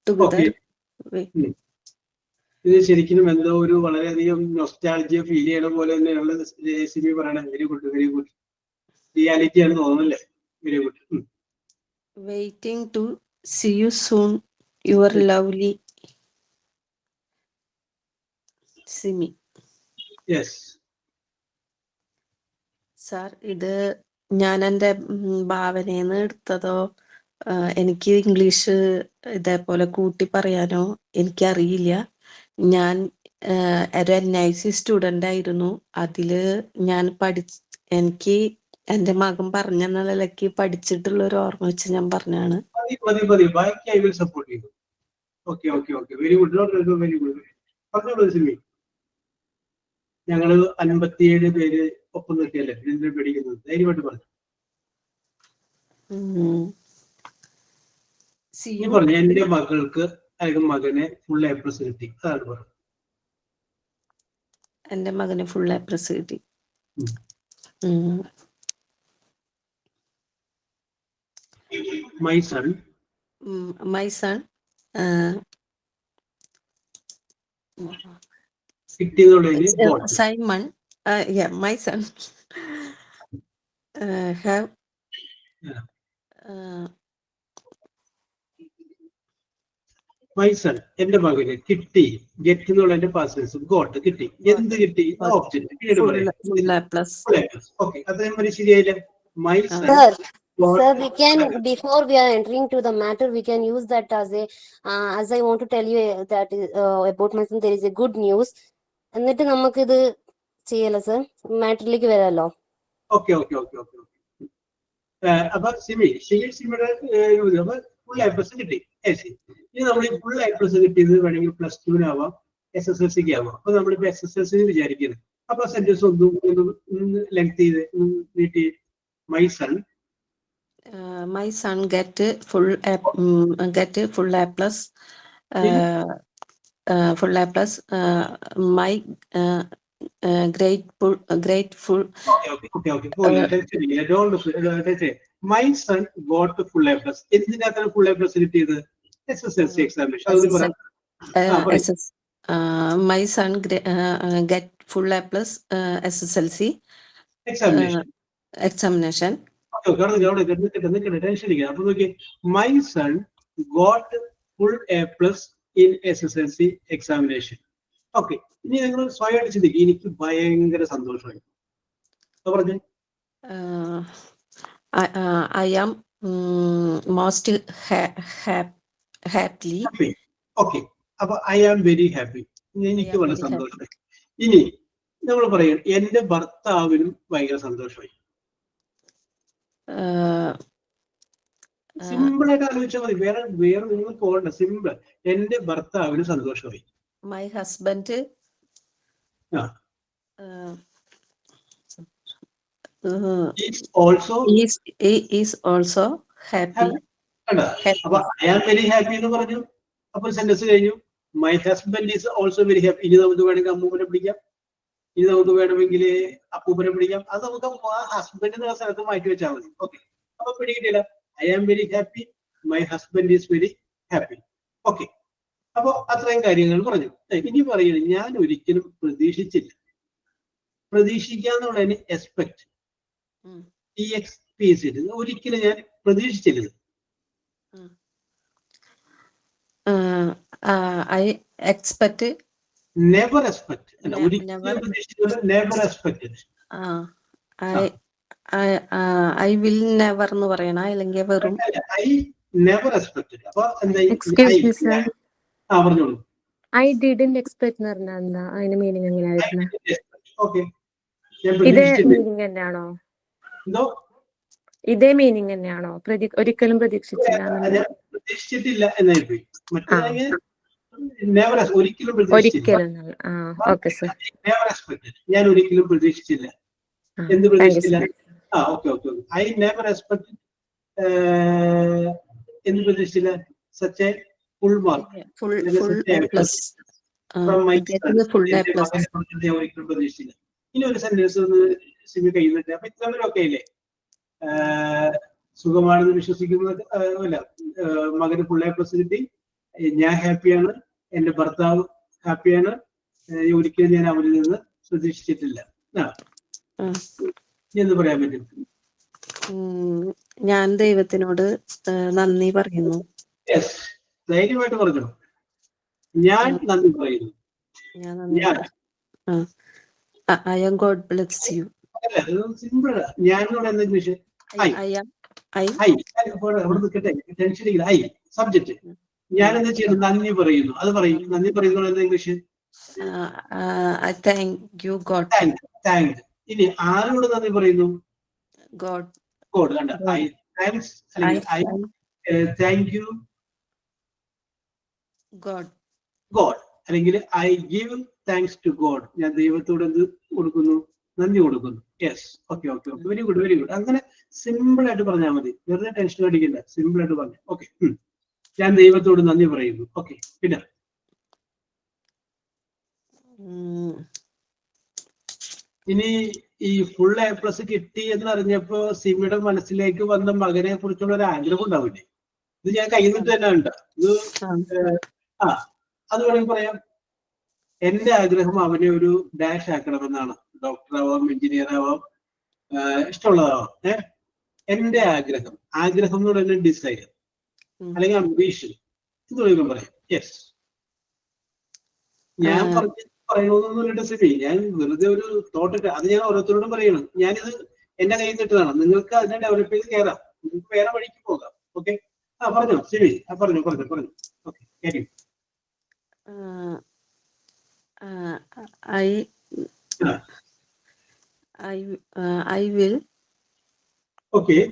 [SPEAKER 5] together.
[SPEAKER 2] ഇത് ശരിക്കും എന്തോ ഒരു വളരെയധികം nostalgia feel ചെയ്യണ പോലെ തന്നെയുള്ള സിമി പറയണേ. Very good. Reality ആണെന്ന് തോന്നുന്നല്ലേ? Very good.
[SPEAKER 5] waiting to see you soon, your lovely Simi.
[SPEAKER 2] Yes.
[SPEAKER 5] Sir ഇത് ഞാൻ എൻ്റെ ഭാവനയിൽ എടുത്തതോ എനിക്ക് ഇംഗ്ലീഷ് ഇതേപോലെ കൂട്ടി പറയാനോ എനിക്കറിയില്ല. ഞാൻ ഒരു NIC സ്റ്റുഡൻ്റ് ആയിരുന്നു. അതില് ഞാൻ എനിക്ക് എൻ്റെ മകൻ പറഞ്ഞ നിലയ്ക്ക് പഠിച്ചിട്ടുള്ള ഒരു ഓർമ്മ വെച്ച് ഞാൻ പറഞ്ഞാണ്.
[SPEAKER 2] മതി. ബാക്കി ഐ വിൽ സപ്പോർട്ട് ചെയ്തു. Okay. Very good. Very good. പറഞ്ഞോളൂ സിമി. ഞങ്ങള് 57 പേര് ഒപ്പം നിർത്തിയല്ലേ എന്തിനാ പേടിക്കുന്നത്? ധൈര്യമായിട്ട് പറഞ്ഞു. നീ പറഞ്ഞു എന്റെ മകൾക്ക് അല്ലെങ്കിൽ മകനെ ഫുൾ A+ കിട്ടി. അതാണ് പറഞ്ഞു.
[SPEAKER 5] എൻ്റെ മകന് ഫുൾ A+ കിട്ടി.
[SPEAKER 2] മൈ സൺ കിട്ടിയതുള്ളതിന്
[SPEAKER 5] Simon, my son have
[SPEAKER 2] my son എന്റെ മകന് കിട്ടി. ഗെറ്റ് എന്നുള്ളതിന്റെ പാസ്റ്റ് ഗോട്ട് കിട്ടി. എന്ത് കിട്ടി? ഓബ്ജക്റ്റ്. പിന്നീട് പറയാം. ഓക്കെ, അത്രയും വരെ ശരിയായില്ലേ? My son.
[SPEAKER 1] Sir, we can, before we are entering to the matter, we can use that as a, as I want to tell you that about my son, there is a good news. എന്നിട്ട് നമുക്ക് ഇത് ചെയ്യല്ലോ sir, മാറ്ററിലേക്ക് വരാമല്ലോ.
[SPEAKER 2] Okay. അപ്പൊ സിമിയുടെ full A+ കിട്ടി. ഇനി നമ്മൾ ഈ full A+ കിട്ടിയത് വേണമെങ്കിൽ +2 ആവാം, SSLCക്ക് ആവാം. അപ്പൊ നമ്മളിപ്പോ SSLC വിചാരിക്കുന്നത്. അപ്പൊ സെന്റൻസ് ഒന്ന് ലെങ്ത് ചെയ്ത് നീട്ടി. My son
[SPEAKER 5] get full A+, my grateful.
[SPEAKER 2] My son got full A+. എന്തിനകത്താണ് ഫുൾ A+ കിട്ടിയത്? SSLC examination.
[SPEAKER 5] My son get full A+ SSLC examination.
[SPEAKER 2] അപ്പൊ നോക്കി, my son got full A+ in SSLC examination. Okay, ഇനി നിങ്ങൾ സ്വയമായിട്ട് ചിന്തിക്കും, എനിക്ക് ഭയങ്കര സന്തോഷമായി. പറഞ്ഞു.
[SPEAKER 5] I am most happy.
[SPEAKER 2] Okay, അപ്പൊ ഐ ആം വെരി ഹാപ്പി. എനിക്ക് വളരെ സന്തോഷമായി. ഇനി നമ്മൾ പറയും എന്റെ ഭർത്താവിനും ഭയങ്കര സന്തോഷമായി. സിമ്പിൾ ആയിട്ട് ആലോചിച്ചാൽ മതി. വേറെ നിങ്ങൾ പോകണ്ട. സിമ്പിൾ. എന്റെ ഭർത്താവിന് സന്തോഷമായി.
[SPEAKER 5] My husband is also happy.
[SPEAKER 2] അപ്പൊ ഐ ആം വെരി ഹാപ്പി എന്ന് പറഞ്ഞു. അപ്പൊ സെന്റൻസ് കഴിഞ്ഞു. My husband is also very happy. ഇനി നമുക്ക് വേണമെങ്കിൽ അമ്മൂമ്മനെ പിടിക്കാം, ഇനി നമുക്ക് വേണമെങ്കിൽ അപ്പൂപ്പനെ പിടിക്കാം. അത് നമുക്ക് ആ ഹസ്ബൻഡ് എന്ന സ്ഥലത്ത് മാറ്റി വെച്ചാൽ മതി. ഓക്കെ, അപ്പൊ പിടികിട്ടില്ല. I am very happy, my husband is very happy. Okay, അപ്പൊ അത്രയും കാര്യങ്ങൾ പറഞ്ഞു. ഇനി പറയുന്നത് ഞാൻ ഒരിക്കലും പ്രതീക്ഷിച്ചില്ല. പ്രതീക്ഷിക്കാന്നുള്ളതിന് എക്സ്പെക്ട്, ഒരിക്കലും ഞാൻ പ്രതീക്ഷിച്ചില്ല.
[SPEAKER 5] I expect.
[SPEAKER 2] Never expect. Never expected.
[SPEAKER 5] I will never എന്ന് പറയണ, അല്ലെങ്കിൽ വെറും
[SPEAKER 2] I never expected. അപ്പൊ
[SPEAKER 6] Excuse me, sir.
[SPEAKER 2] പറഞ്ഞോളൂ.
[SPEAKER 6] I didn't expect എന്ന് പറഞ്ഞാൽ എന്താ? അതിന്റെ മീനിങ് എങ്ങനെയായിരുന്നു?
[SPEAKER 2] ഓക്കെ,
[SPEAKER 6] ഇതേ മീനിങ് തന്നെയാണോ?
[SPEAKER 2] എന്തോ
[SPEAKER 6] ഇതേ മീനിങ് തന്നെയാണോ? ഒരിക്കലും പ്രതീക്ഷിച്ചില്ല
[SPEAKER 2] പ്രതീക്ഷിച്ചിട്ടില്ല എന്നായി പോയി. മറ്റേ ഒരിക്കലും
[SPEAKER 6] ഒരിക്കലും. Okay sir.
[SPEAKER 2] Never expected. ഞാൻ ഒരിക്കലും പ്രതീക്ഷിച്ചില്ല. എന്ത് പ്രതീക്ഷിച്ചില്ല? ഓക്കെ. I never expected. എന്ത് പ്രതീക്ഷിച്ചില്ല? Such A full mark
[SPEAKER 5] full A+.
[SPEAKER 2] ഒരിക്കലും പ്രതീക്ഷിച്ചില്ല. ഇനി ഒരു സെന്റൻസ് ഒന്ന് സിമി കഴിയുന്നുണ്ട്. അപ്പൊ ഇത്രയൊക്കെ ഇല്ലേ? സുഖമാണെന്ന് വിശ്വസിക്കുന്നത് അല്ല, മകന് ഫുൾ A+ കിട്ടി, ഞാൻ ഹാപ്പിയാണ്, എന്റെ ഭർത്താവ് ഹാപ്പിയാണ്, ഒരിക്കലും ഞാൻ അവരിൽ നിന്ന് പ്രതീക്ഷിച്ചിട്ടില്ല. എന്ന് പറയാൻ പറ്റും.
[SPEAKER 5] ഞാൻ ദൈവത്തിനോട് നന്ദി പറയുന്നു.
[SPEAKER 2] യെസ്, ധൈര്യമായിട്ട് പറഞ്ഞു. ഞാൻ നന്ദി പറയുന്നു.
[SPEAKER 5] ഞാൻ നന്ദി
[SPEAKER 2] ഞാൻ
[SPEAKER 5] I am God bless you.
[SPEAKER 2] Simple. ഞാൻ എന്താ ഇംഗ്ലീഷ്? അവിടെ നിൽക്കട്ടെ, ടെൻഷൻ ഇല്ല. സബ്ജക്റ്റ്. ഞാൻ എന്താ ചെയ്യുന്നത്? നന്ദി പറയുന്നു. അത് പറയും. നന്ദി പറയുന്നു എന്താ English?
[SPEAKER 5] Thank you God.
[SPEAKER 2] Thank. ഇനി ആരോട് നന്ദി പറയുന്നു?
[SPEAKER 5] ഗോഡ്.
[SPEAKER 2] ഗോഡ്. കണ്ട, ഐ താങ്ക്സ് അല്ലെങ്കിൽ I thank you
[SPEAKER 5] God.
[SPEAKER 2] God അല്ലെങ്കിൽ I give thanks to God. ഞാൻ ദൈവത്തോട് എന്ത് കൊടുക്കുന്നു? നന്ദി കൊടുക്കുന്നു. Yes, okay okay okay, very good very good. അങ്ങനെ സിമ്പിൾ ആയിട്ട് പറഞ്ഞാൽ മതി, വെറുതെ ടെൻഷൻ അടിക്കില്ല. സിമ്പിൾ ആയിട്ട് പറഞ്ഞു. ഓക്കെ, ഞാൻ ദൈവത്തോട് നന്ദി പറയുന്നു. ഓക്കെ, പിന്നെ ഇനി ഈ ഫുൾ A+ കിട്ടി എന്നറിഞ്ഞപ്പോ സിമിയുടെ മനസ്സിലേക്ക് വന്ന മകനെ കുറിച്ചുള്ള ഒരു ആഗ്രഹം ഉണ്ടാവില്ലേ? ഇത് ഞാൻ കൈന്നിട്ട് തന്നെ ഉണ്ട്. ഇത് അത് വേണമെങ്കിൽ പറയാം. എന്റെ ആഗ്രഹം അവനെ ഒരു ഡാഷ് ആക്കണമെന്നാണ്. ഡോക്ടർ ആവാം, എഞ്ചിനീയർ ആവാം, ഇഷ്ടമുള്ളതാവാം. എന്റെ ആഗ്രഹം എന്ന് പറയുന്നത് ഡിസൈർ അല്ലെങ്കിൽ അംബീഷൻ എന്ന് വേണമെങ്കിൽ പറയാം. യെസ്, ഞാൻ പറയണമെന്നൊന്നുമില്ല സിമി. ഞാൻ വെറുതെ ഒരു തോട്ടിട്ട് അത് ഞാൻ ഓരോരുത്തരോടും പറയണം. ഞാനിത് എന്റെ കയ്യിൽ നിന്നിട്ടതാണ്. നിങ്ങൾക്ക് അതിനെ ഡെവലപ്പ് ചെയ്ത് കയറാം, നിങ്ങൾക്ക് വേറെ വഴിക്ക് പോകാം. ഓക്കെ, പറഞ്ഞോ സിമി. പറഞ്ഞു. ഓക്കെ, കാര്യം.
[SPEAKER 5] I will.
[SPEAKER 2] Okay.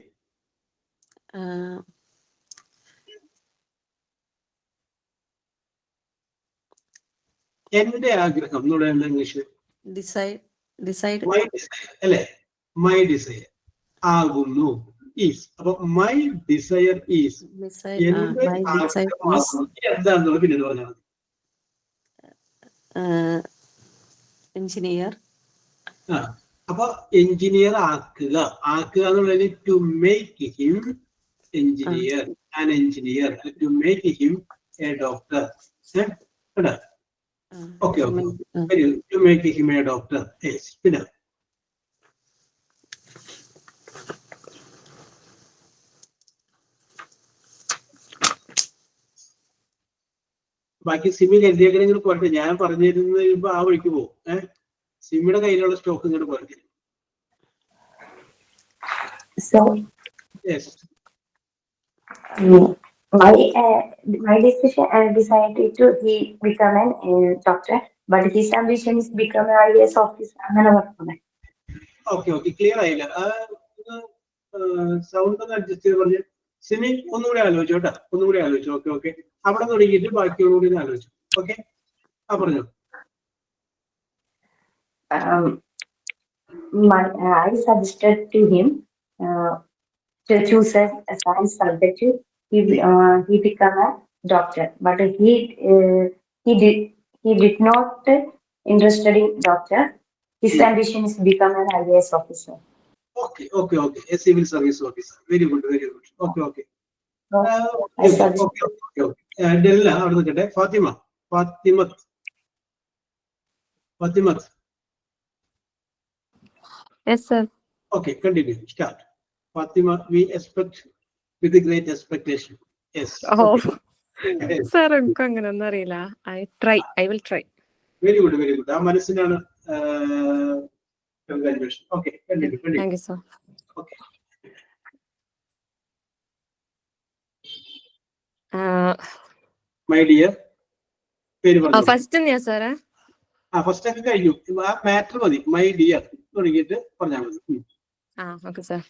[SPEAKER 2] എന്റെ ആഗ്രഹം എന്നുള്ള ഇംഗ്ലീഷ്
[SPEAKER 5] ഡിസൈഡ്
[SPEAKER 2] മൈ ഡിസൈർ അല്ലെ? മൈ ഡിസൈർ ആകുന്നു ഈസ്. അപ്പൊ മൈ ഡിസൈർ ഈസ് എന്താണെന്നുള്ളത് പിന്നീട് പറഞ്ഞാൽ മതി.
[SPEAKER 5] എഞ്ചിനീയർ.
[SPEAKER 2] അപ്പൊ എഞ്ചിനീയർ ആക്കുക എന്നുള്ളത് to make him engineer, an engineer, to make him a doctor. Okay okay, to make him a doctor. പിന്നെ ബാക്കി സിമി കരുതിയൊക്കെ നിങ്ങൾ പോരട്ടെ. ഞാൻ പറഞ്ഞിരുന്ന കഴിയുമ്പോ ആ വഴിക്ക് പോകും. സിമിയുടെ കയ്യിലുള്ള സ്റ്റോക്ക് ഇങ്ങോട്ട് പോരട്ടെ.
[SPEAKER 7] So,
[SPEAKER 2] yes.
[SPEAKER 7] My decision decided to he become an doctor, but his ambition is become an IAS officer. അങ്ങനെ പറഞ്ഞു.
[SPEAKER 2] ഓക്കെ ഓക്കെ, ക്ലിയർ ആയില്ല. സൗണ്ട് ഒന്ന് അഡ്ജസ്റ്റ് ചെയ്ത് പറഞ്ഞു. സിമി ഒന്നുകൂടി ആലോചിച്ചു കേട്ടോ, ഒന്നുകൂടി ആലോചിച്ചു. ഓക്കെ ഓക്കെ, അവിടെ തുടങ്ങിയിട്ട് ബാക്കിയോടുകൂടി ആലോചിച്ചു. ഓക്കെ, പറഞ്ഞു.
[SPEAKER 7] I suggested to him to choose a science subject. He become a doctor, but he did not interested in doctor. His ambition is become an IAS officer.
[SPEAKER 2] Okay, a civil service officer. Very good. Okay. Della, അവിടെ നിൽക്കട്ടെ. Fathimath.
[SPEAKER 6] Yes, sir.
[SPEAKER 2] Okay, continue. Start. Fatima, we expect with a great expectation. Yes. Okay.
[SPEAKER 6] Sir, എനിക്ക് അങ്ങനെയൊന്നും അറിയില്ല. I will try.
[SPEAKER 2] Very good. ആ മനസ്സിനാണ് congratulations. Okay, continue.
[SPEAKER 6] Thank you, sir.
[SPEAKER 2] Okay. My dear, പേര് പറഞ്ഞു.
[SPEAKER 6] First തന്നെയാ സാറേ?
[SPEAKER 2] ഫസ്റ്റ് ഒക്കെ കഴിഞ്ഞു. ആ മാറ്റർ മതി. മൈ ഡിയർ തുടങ്ങിയിട്ട് പറഞ്ഞാൽ മതി.
[SPEAKER 6] Okay, sir.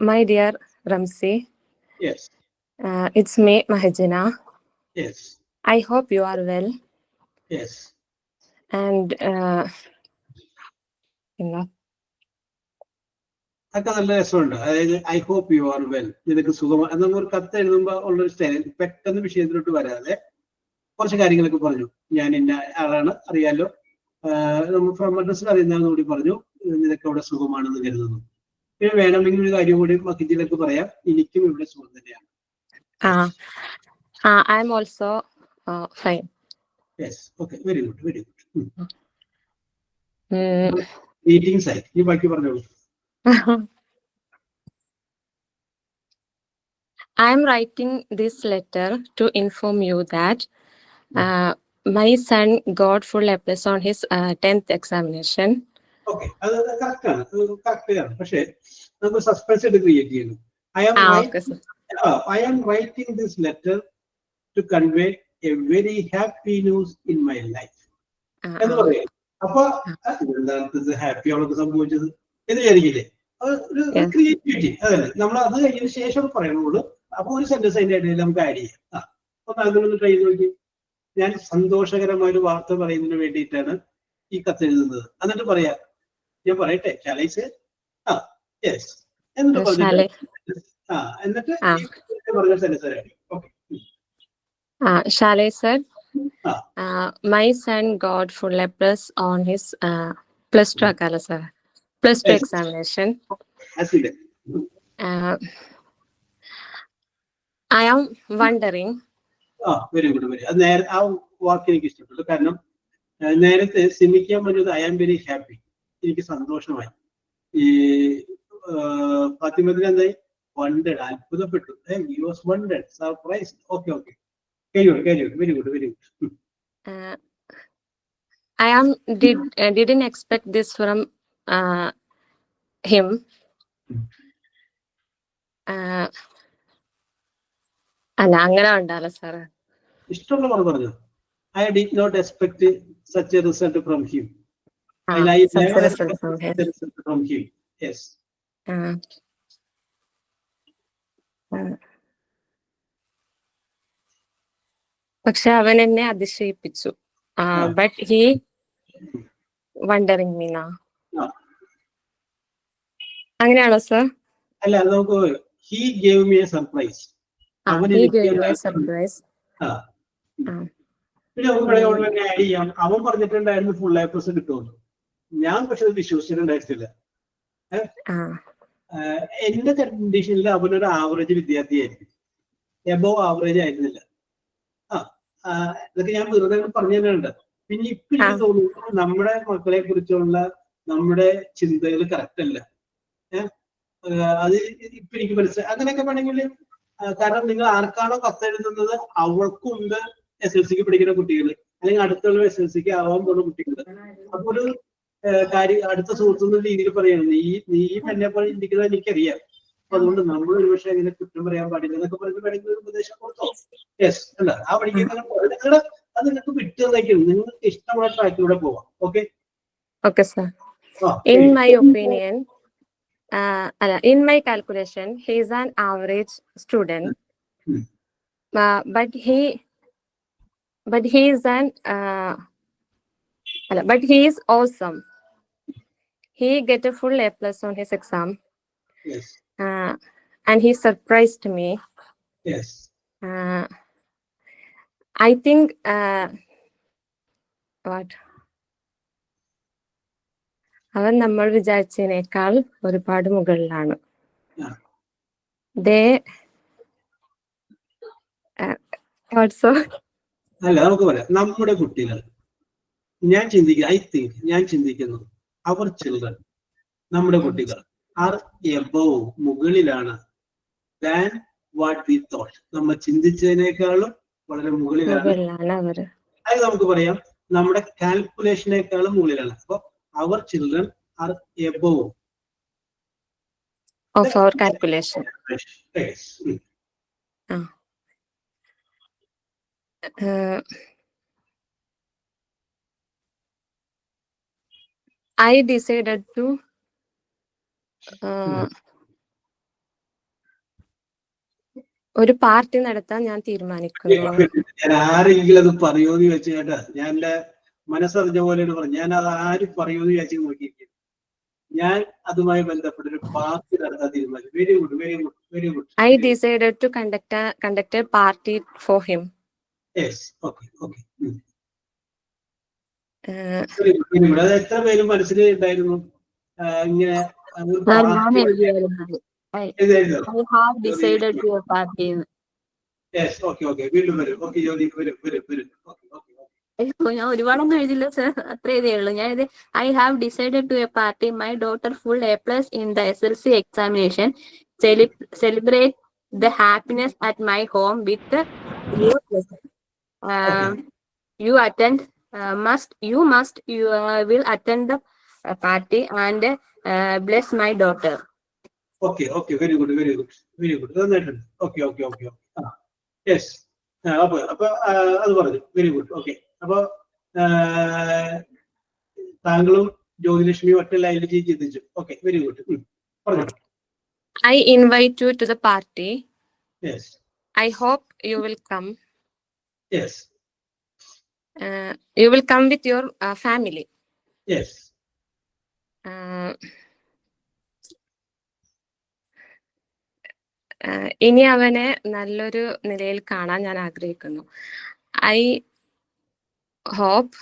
[SPEAKER 6] My dear Ramsey.
[SPEAKER 2] Yes.
[SPEAKER 6] It's me, Mahajina.
[SPEAKER 2] Yes.
[SPEAKER 6] I hope you are well.
[SPEAKER 2] Yes.
[SPEAKER 6] And
[SPEAKER 2] അതൊക്കെ നല്ല രസമുണ്ട്. അതായത് I hope you are well, നിനക്ക് സുഖമാണ് എന്നൊക്കെ ഒരു കത്ത് എഴുതുമ്പോൾ ഉള്ളൊരു സ്റ്റൈൽ. പെട്ടെന്ന് വിഷയത്തിലോട്ട് വരാതെ കുറച്ച് കാര്യങ്ങളൊക്കെ പറഞ്ഞു. ഞാൻ ഇന്ന ആളാണ്, അറിയാലോ, നമ്മൾ ഫ്രം അഡ്രസ്സിൽ അറിയുന്നതെന്ന് കൂടി പറഞ്ഞു. നിനക്ക് അവിടെ സുഖമാണെന്ന് കരുതുന്നു. പിന്നെ വേണമെങ്കിൽ ഒരു കാര്യം കൂടി മക്കിജിലൊക്കെ പറയാം, എനിക്കും ഇവിടെ സുഖം തന്നെയാണ്.
[SPEAKER 6] I am also fine.
[SPEAKER 2] Yes. Okay. Very good. Meetings ആയി. ഈ ബാക്കി പറഞ്ഞോളൂ.
[SPEAKER 6] I am writing this letter to inform you that my son got full A plus on his 10th examination.
[SPEAKER 2] Okay, അത് കറക്റ്റ് ആണ്, കറക്റ്റ് ആണ്. പക്ഷേ നമുക്ക് suspense create ചെയ്യുന്നു.
[SPEAKER 6] Okay, sir.
[SPEAKER 2] I am writing this letter to convey a very happy news in my life എന്ന് പറയാം. അപ്പൊ എന്താണ് ഹാപ്പി അവൾക്ക് സംഭവിച്ചത് എന്ന് വിചാരിക്കില്ലേ? ഒരു ക്രിയേറ്റിവിറ്റി അതല്ലേ നമ്മൾ അത് കഴിഞ്ഞതിന് ശേഷം പറയണുള്ളൂ. അപ്പൊ ഒരു സെന്റൻസ് അതിന്റെ ഇടയിൽ നമുക്ക് ആഡ് ചെയ്യാം. അപ്പൊ അതിനൊന്ന് ട്രൈ ചെയ്ത് നോക്കി. ഞാൻ സന്തോഷകരമായ ഒരു വാർത്ത പറയുന്നതിന് വേണ്ടിയിട്ടാണ് ഈ കത്ത് എഴുതുന്നത്. എന്നിട്ട് പറയാ, ഞാൻ പറയട്ടെ, ശാലൈസ് യെസ് എന്നിട്ട് പറഞ്ഞിട്ട് എന്നിട്ട് പറഞ്ഞ sentence add. Okay,
[SPEAKER 6] Shall I, sir? My son got full A plus on his plus 2 akala, sir. Plus 2 examination. I am wondering.
[SPEAKER 2] Very good, very. അത് നേരെ ആ വാക്ക് എനിക്ക് ഇഷ്ടപ്പെട്ടു. കാരണം നേരത്തെ സിമിക്കാൻ പറഞ്ഞത് ഐ ആം വെരി ഹാപ്പി, എനിക്ക് സന്തോഷമായി. ഈ ഫാത്തിമത്തിന് എന്തായി? വണ്ടഡ്, അത്ഭുതപ്പെട്ടു. He was wanted, surprised. Okay, okay, carry on, very good, very good.
[SPEAKER 6] I didn't expect this from him. അല്ല, അങ്ങനെ ഉണ്ടല്ലോ സാറ്.
[SPEAKER 2] ഇഷ്ടമുള്ള പറഞ്ഞു. I did not expect such a result from him. I never expected such a result from him. Yes.
[SPEAKER 6] പക്ഷെ അവൻ എന്നെ അതിശയിപ്പിച്ചു. But he wondering me now. അങ്ങനെയാണോ സർ?
[SPEAKER 2] അല്ല, നമുക്ക് he gave me a surprise.
[SPEAKER 6] He gave me a surprise.
[SPEAKER 2] പിന്നെ നമുക്ക് add ചെയ്യാം. അവൻ പറഞ്ഞിട്ടുണ്ടായിരുന്നു ഫുൾ A പ്ലസ് കിട്ടുമെന്ന്. ഞാൻ പക്ഷെ അത് വിശ്വസിച്ചിട്ടുണ്ടായിരുന്നില്ല. എന്റെ കണ്ടീഷനിൽ അവനൊരു ആവറേജ് വിദ്യാർത്ഥിയായിരിക്കും, എബോവ് ആവറേജ് ആയിരുന്നില്ല. ഇതൊക്കെ ഞാൻ വെറുതെ പറഞ്ഞു തന്നെയുണ്ട്. പിന്നെ ഇപ്പൊ എനിക്ക് തോന്നുന്നു നമ്മുടെ മക്കളെ കുറിച്ചുള്ള നമ്മുടെ ചിന്തകൾ കറക്റ്റ് അല്ല. അത് ഇപ്പൊ എനിക്ക് മനസ്സിലായി. അങ്ങനെയൊക്കെ വേണമെങ്കിൽ, കാരണം നിങ്ങൾ ആർക്കാണോ കത്തെഴുതുന്നത് അവൾക്കുണ്ട് SLCക്ക് പഠിക്കുന്ന കുട്ടികൾ, അല്ലെങ്കിൽ അടുത്തുള്ള SLCക്ക് ആവാൻ പോകുന്ന കുട്ടികൾ. അപ്പൊ ഒരു കാര്യം അടുത്ത സുഹൃത്തുന്ന രീതിയിൽ പറയാണ്, നീ എന്നെ പോലെ ചിന്തിക്കുന്നത് എനിക്കറിയാം, അപ്പൊ അതുകൊണ്ട് നമ്മൾ ഒരുപക്ഷെ അങ്ങനെ കുറ്റം പറയാൻ പാടില്ല എന്നൊക്കെ പറഞ്ഞ് വേണമെങ്കിൽ ഒരു ഉപദേശം കൊടുത്തോ. യെസ്, അല്ല ആ വഴിക്ക് നിങ്ങളുടെ അത് നിങ്ങൾക്ക് വിട്ടുതന്നേക്കും. നിങ്ങൾക്ക് ഇഷ്ടമുള്ള ട്രാക്കിലൂടെ പോവാം. Okay,
[SPEAKER 6] okay sir. In my opinion, in my calculation, he is an average student, but he is awesome. He get a full A plus on his exam.
[SPEAKER 2] Yes.
[SPEAKER 6] And he surprised me.
[SPEAKER 2] Yes.
[SPEAKER 6] I think what അവൻ നമ്മൾ വിചാരിച്ചതിനേക്കാൾ ഒരുപാട് മുകളിലാണ്.
[SPEAKER 2] അല്ല, നമുക്ക് പറയാം നമ്മുടെ കുട്ടികൾ. ഞാൻ ചിന്തിക്കുന്നു അവർ ചിൽഡ്രൻ, നമ്മുടെ കുട്ടികൾ ആർ എബോവ്, മുകളിലാണ്, ദാൻ വാട്ട് വി തോട്ട്, നമ്മൾ ചിന്തിച്ചതിനേക്കാളും വളരെ മുകളിലാണ് അവര്. അത് നമുക്ക് പറയാം നമ്മുടെ കാൽക്കുലേഷനേക്കാളും മുകളിലാണ്. അപ്പൊ our children are above
[SPEAKER 6] of our calculation.
[SPEAKER 2] Yes.
[SPEAKER 6] I decided to ഒരു പാർട്ടി നടത്താൻ ഞാൻ തീരുമാനിക്കുന്നു.
[SPEAKER 2] ഞാൻ ആരെങ്കിലും അത് പറയുമെന്ന് ചോദിച്ചു കേട്ടാ, ഞാൻ എന്റെ മനസ്സറിഞ്ഞ പോലെയാണ് പറഞ്ഞു. ഞാൻ അത് ആരും പറയുമെന്ന് വിചാരിച്ചു നോക്കിയിരിക്കുന്നു. ഞാൻ അതുമായി ബന്ധപ്പെട്ട ഒരു പാർട്ടി നടത്താൻ തീരുമാനിച്ചു. Very good, very good, very good.
[SPEAKER 6] I decided to conduct a party for him.
[SPEAKER 2] Yes, okay, okay. അത് എത്ര പേരും മനസ്സിൽ ഉണ്ടായിരുന്നു ഇങ്ങനെ?
[SPEAKER 8] I have decided to a party.
[SPEAKER 2] Yes, okay, okay. വീണ്ടും വരും. Okay, ജോലി വരും. Okay, okay.
[SPEAKER 8] ഞാൻ ഒരുപാടൊന്നും എഴുതില്ല സർ, അത്ര എഴുതിയേ ഉള്ളൂ. ഞാൻ ഇത് I have decided to a party my daughter full A plus in the SLC examination. Celebrate the happiness at my home with your presence. You attend, you will attend the party and bless my daughter.
[SPEAKER 2] Okay, okay, very good, very good, very good. നന്നായിട്ടുണ്ട്. Okay, okay, okay, okay. Yes. അപ്പൊ അത് പറഞ്ഞു. Very good. Okay. അപ്പൊ താങ്കളും ജ്യോതിലക്ഷ്മിയും ഒറ്റ ലൈനിൽ ചിന്തിച്ചു. Okay, very good. പറഞ്ഞു.
[SPEAKER 6] I invite you to the party.
[SPEAKER 2] Yes.
[SPEAKER 6] I hope you will come.
[SPEAKER 2] Yes.
[SPEAKER 6] You will come with your family.
[SPEAKER 2] Yes.
[SPEAKER 6] ഇനി അവനെ നല്ലൊരു നിലയിൽ കാണാൻ ഞാൻ ആഗ്രഹിക്കുന്നു. ഐ ഹോപ്പ്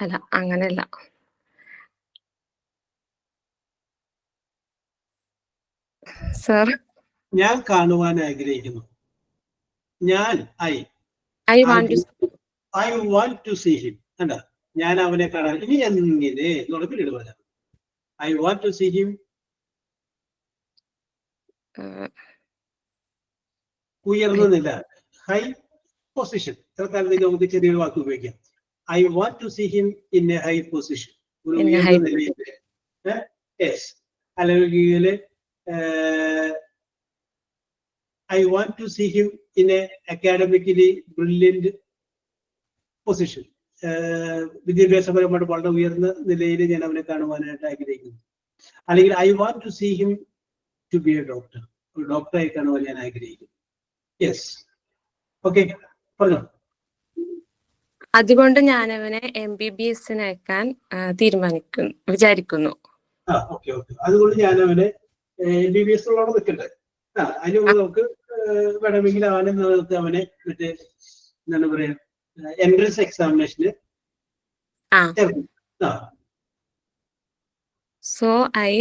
[SPEAKER 6] അല്ല, അങ്ങനെയല്ല. സർ,
[SPEAKER 2] ഞാൻ കാണുവാൻ ആഗ്രഹിക്കുന്നു. ഞാൻ
[SPEAKER 6] I want
[SPEAKER 2] to see him. കണ്ട, ഞാൻ അവനെ കാണാൻ. ഇനി എങ്ങനെ പിന്നീട് പറയാം. I want to see him. ഉയർന്ന നില, ഹൈ പൊസിഷൻ. തൽക്കാലത്തേക്ക് നമുക്ക് ചെറിയൊരു വാക്ക് ഉപയോഗിക്കാം. I want to see him in a high position. ഒരു ഉയർന്ന നിലയിൽ. Yes. അല്ലെങ്കിൽ I want to see him in a academically brilliant position. വിദ്യാഭ്യാസപരമായിട്ട് വളരെ ഉയർന്ന നിലയിൽ ഞാൻ അവനെ കാണുവാനായിട്ട് ആഗ്രഹിക്കുന്നു. അല്ലെങ്കിൽ I want to see him to be a doctor. ഒരു ഡോക്ടറായി കാണുവാൻ ഞാൻ ആഗ്രഹിക്കുന്നു. യെസ്. ഓക്കെ, പറഞ്ഞോ.
[SPEAKER 6] അതുകൊണ്ട് ഞാൻ അവനെ MBBS അയക്കാൻ വിചാരിക്കുന്നു.
[SPEAKER 2] Okay, okay. അതുകൊണ്ട് ഞാൻ അവനെ MBBS ഉള്ളവിടെ നിൽക്കട്ടെ. അതിന് നമുക്ക് വേണമെങ്കിൽ അവനെ മറ്റേ എന്താണ് പറയാ, എൻട്രൻസ് എക്സാമിനേഷന് ചേർക്കും.
[SPEAKER 6] സോ ഐ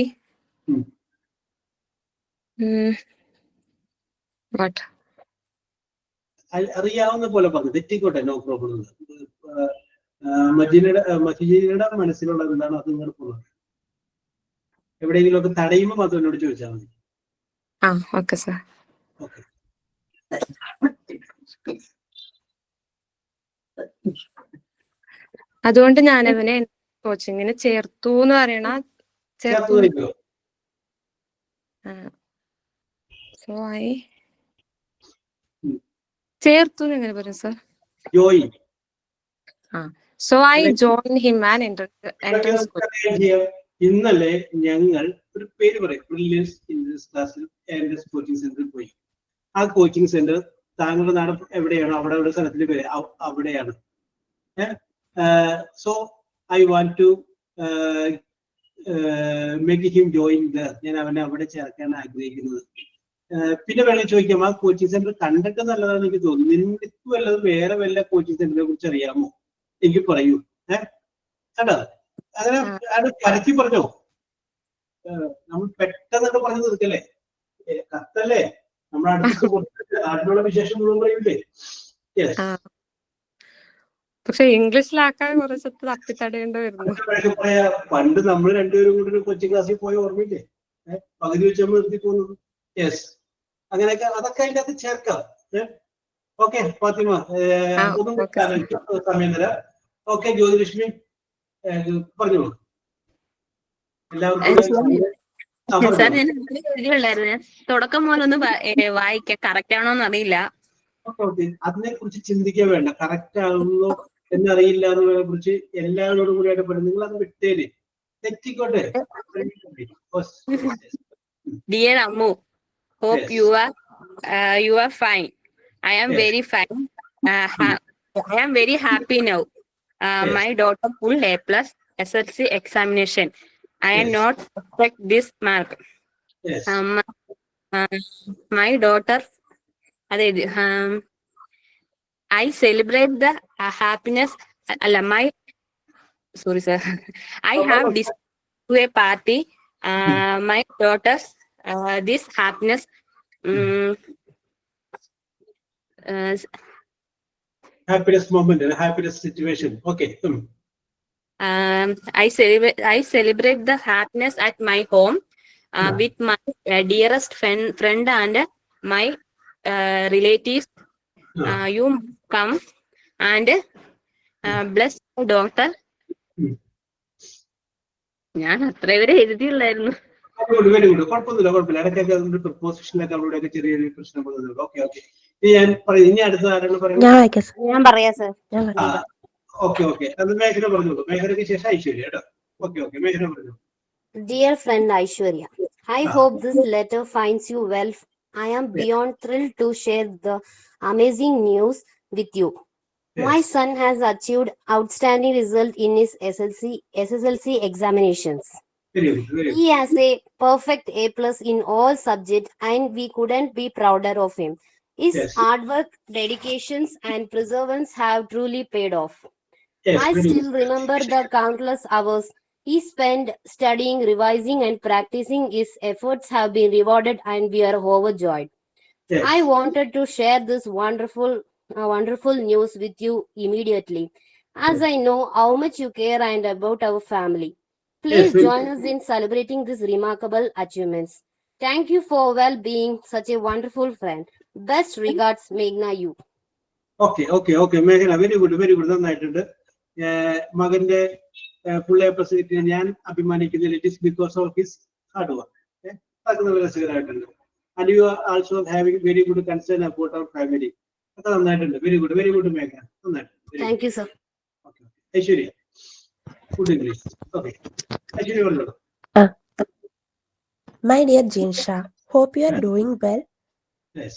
[SPEAKER 6] വാട്ട്
[SPEAKER 2] അറിയാവുന്ന പോലെ പറഞ്ഞു, തെറ്റിക്കോട്ടെ, നോ പ്രോബ്ലം. മജീനയുടെ മനസ്സിലുള്ള എന്താണ് അത് നിങ്ങൾ പറഞ്ഞു. എവിടെയെങ്കിലും ഒക്കെ തടയുമ്പോൾ മാത്രം എന്നോട് ചോദിച്ചാൽ മതി.
[SPEAKER 6] Okay sir.
[SPEAKER 2] ഓക്കെ.
[SPEAKER 6] അതുകൊണ്ട് ഞാൻ അവനെ കോച്ചിങ്ങിന് ചേർത്തു എന്ന് പറയണ ചേർത്തു. സോ ഐ ചേർത്തു എങ്ങനെ പറയും sir?
[SPEAKER 2] Join.
[SPEAKER 6] So I join him an entrance.
[SPEAKER 2] ഇന്നലെ ഞങ്ങൾ ഒരു പേര് പറയും, ബ്രില്യൻസ് ഇൻട്രൻസ് ക്ലാസ്സിൽ എൻട്രൻസ് കോച്ചിങ് സെന്ററിൽ പോയി. ആ കോച്ചിങ് സെന്റർ താങ്കളുടെ നാട് എവിടെയാണോ അവിടെ ഒരു സ്ഥലത്തിന്റെ പേര് അവിടെയാണ്. So I want to make him join there. ഞാൻ അവനെ അവിടെ ചേർക്കാൻ ആഗ്രഹിക്കുന്നത്. പിന്നെ വേണമെങ്കിൽ ചോദിക്കാം, ആ കോച്ചിങ് സെന്റർ കണ്ടിട്ട് നല്ലതാണെന്ന് എനിക്ക് തോന്നുന്നു. നിനക്ക് വല്ലതും വേറെ വല്ല കോച്ചിങ് സെന്ററിനെ കുറിച്ച് അറിയാമോ? എനിക്ക് പറയൂ. കേട്ടോ, അങ്ങനെ അത് പരത്തി പറഞ്ഞോ. നമ്മൾ പെട്ടെന്നൊക്കെ പറഞ്ഞു തീർക്കല്ലേ, കത്തല്ലേ. നമ്മുടെ അടുത്ത് നാട്ടിലുള്ള വിശേഷം മുഴുവൻ പറയൂലേ.
[SPEAKER 6] പക്ഷെ ഇംഗ്ലീഷിലാക്കാൻ കുറച്ച് തപ്പിത്തടയേണ്ടി വരുന്നു.
[SPEAKER 2] പണ്ട് നമ്മൾ രണ്ടുപേരും കൂടി ഒരു കോച്ചിങ് ക്ലാസ്സിൽ പോയ ഓർമ്മയില്ലേ? പകുതി വെച്ച് നമ്മൾ നിർത്തി പോകുന്നത്. യെസ്, അങ്ങനെയൊക്കെ അതൊക്കെ അതിൻ്റെ അകത്ത് ചേർക്കാം. ഓക്കെ ഫാത്തിമ, ഒന്നും സമയം തരാം. ഓക്കെ ജ്യോതിലക്ഷ്മി, പറഞ്ഞോളൂ.
[SPEAKER 8] സാർ, ഞാൻ ചോദിച്ചുള്ളായിരുന്നു, ഞാൻ തുടക്കം പോലൊന്ന് വായിക്കാം, കറക്റ്റ് ആണോന്ന് അറിയില്ല.
[SPEAKER 2] അതിനെ കുറിച്ച് ചിന്തിക്കാൻ വേണ്ട, കറക്റ്റ് ആകുന്നോ എന്നറിയില്ല എന്നതിനെ കുറിച്ച് എല്ലാവരോടും കൂടിയായിട്ട് പറയും. നിങ്ങൾ അത് വിട്ടേര്, തെറ്റിക്കോട്ടെ.
[SPEAKER 8] Dear Ammu, hope you are fine. I am very fine. I am very happy now. My daughter full A+ SSLC examination. I am not expect this mark.
[SPEAKER 2] Yes.
[SPEAKER 8] My daughter, I celebrate the happiness. Sorry sir. I have this to a party. My daughter's this happiness.
[SPEAKER 2] Happiness moment and happiness situation. Okay.
[SPEAKER 8] I celebrate the happiness at my home with my dearest friend and my relatives. You come and bless my daughter. ഞാൻ അത്ര വരെ എഴുതിയുള്ളായിരുന്നു.
[SPEAKER 2] Very good. കുഴപ്പമൊന്നുമില്ല. ഇടയ്ക്കൊക്കെ അതിന്റെ പ്രിപ്പോസിഷനിലൊക്കെ അവരുടെ ചെറിയൊരു പ്രശ്നം പോകുന്നുണ്ട്. Okay okay. ഇനി അടുത്ത ആരാണ് പറയുന്നത്?
[SPEAKER 1] ഞാൻ പറയാം സർ.
[SPEAKER 2] Okay okay. അത് മേഘന പറഞ്ഞോളൂ. മേഘനയ്ക്ക് ശേഷം ഐശ്വര്യ കേട്ടോ. Okay okay. മേഘന പറഞ്ഞു.
[SPEAKER 1] Dear friend Aishwarya, I hope this letter finds you well. I am beyond thrilled to share the amazing news with you. My son has achieved outstanding result in his SSLC examinations.
[SPEAKER 2] Very good, very good.
[SPEAKER 1] He has a perfect A+ in all subjects and we couldn't be prouder of him. His hard work, dedications and perseverance have truly paid off. I still remember the countless hours he spent studying, revising and practicing. His efforts have been rewarded and we are overjoyed. I wanted to share this wonderful news with you immediately, as I know how much you care and about our family. Please join us in celebrating these remarkable achievements. Thank you for being such a wonderful friend. Best regards, Meghna you.
[SPEAKER 2] Okay okay okay. മേഘന very good very good. നന്നായിട്ടുണ്ട്. മകന്റെ full A+ കിട്ടിയ ഞാൻ അഭിമാനിക്കുന്നത് it is because of his hard work. അതൊക്കെ നല്ല രസകരമായിട്ടുണ്ട്. And you are also having very good concern about our family. ഒക്കെ നന്നായിട്ടുണ്ട്. വെരി ഗുഡ് മേഘന. നന്നായിട്ടുണ്ട്.
[SPEAKER 1] Thank you, sir.
[SPEAKER 2] Okay. Aishwarya food English. Okay Aishwarya പറഞ്ഞോളൂ.
[SPEAKER 3] My dear Jinsha, hope you are doing well.
[SPEAKER 2] Yes.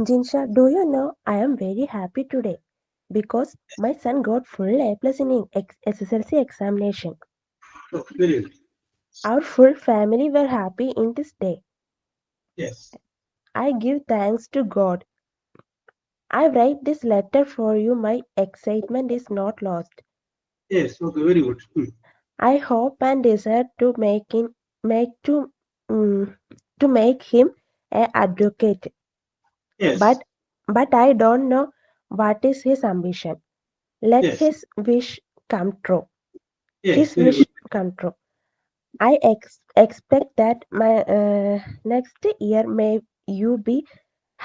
[SPEAKER 3] Jinsha, do you know I am very happy today because my son got full A+ in SSLC examination.
[SPEAKER 2] Oh, very good.
[SPEAKER 3] Our full family were happy in this day.
[SPEAKER 2] Yes.
[SPEAKER 3] I give thanks to God. I write this letter for you. My excitement is not lost.
[SPEAKER 2] Yes. Okay. Very good.
[SPEAKER 3] I hope and desire to make him an advocate.
[SPEAKER 2] Yes.
[SPEAKER 3] But I don't know what is his ambition. Let his wish come true.
[SPEAKER 2] Yes.
[SPEAKER 3] His
[SPEAKER 2] Very
[SPEAKER 3] wish
[SPEAKER 2] good.
[SPEAKER 3] come true. I expect that my next year may you be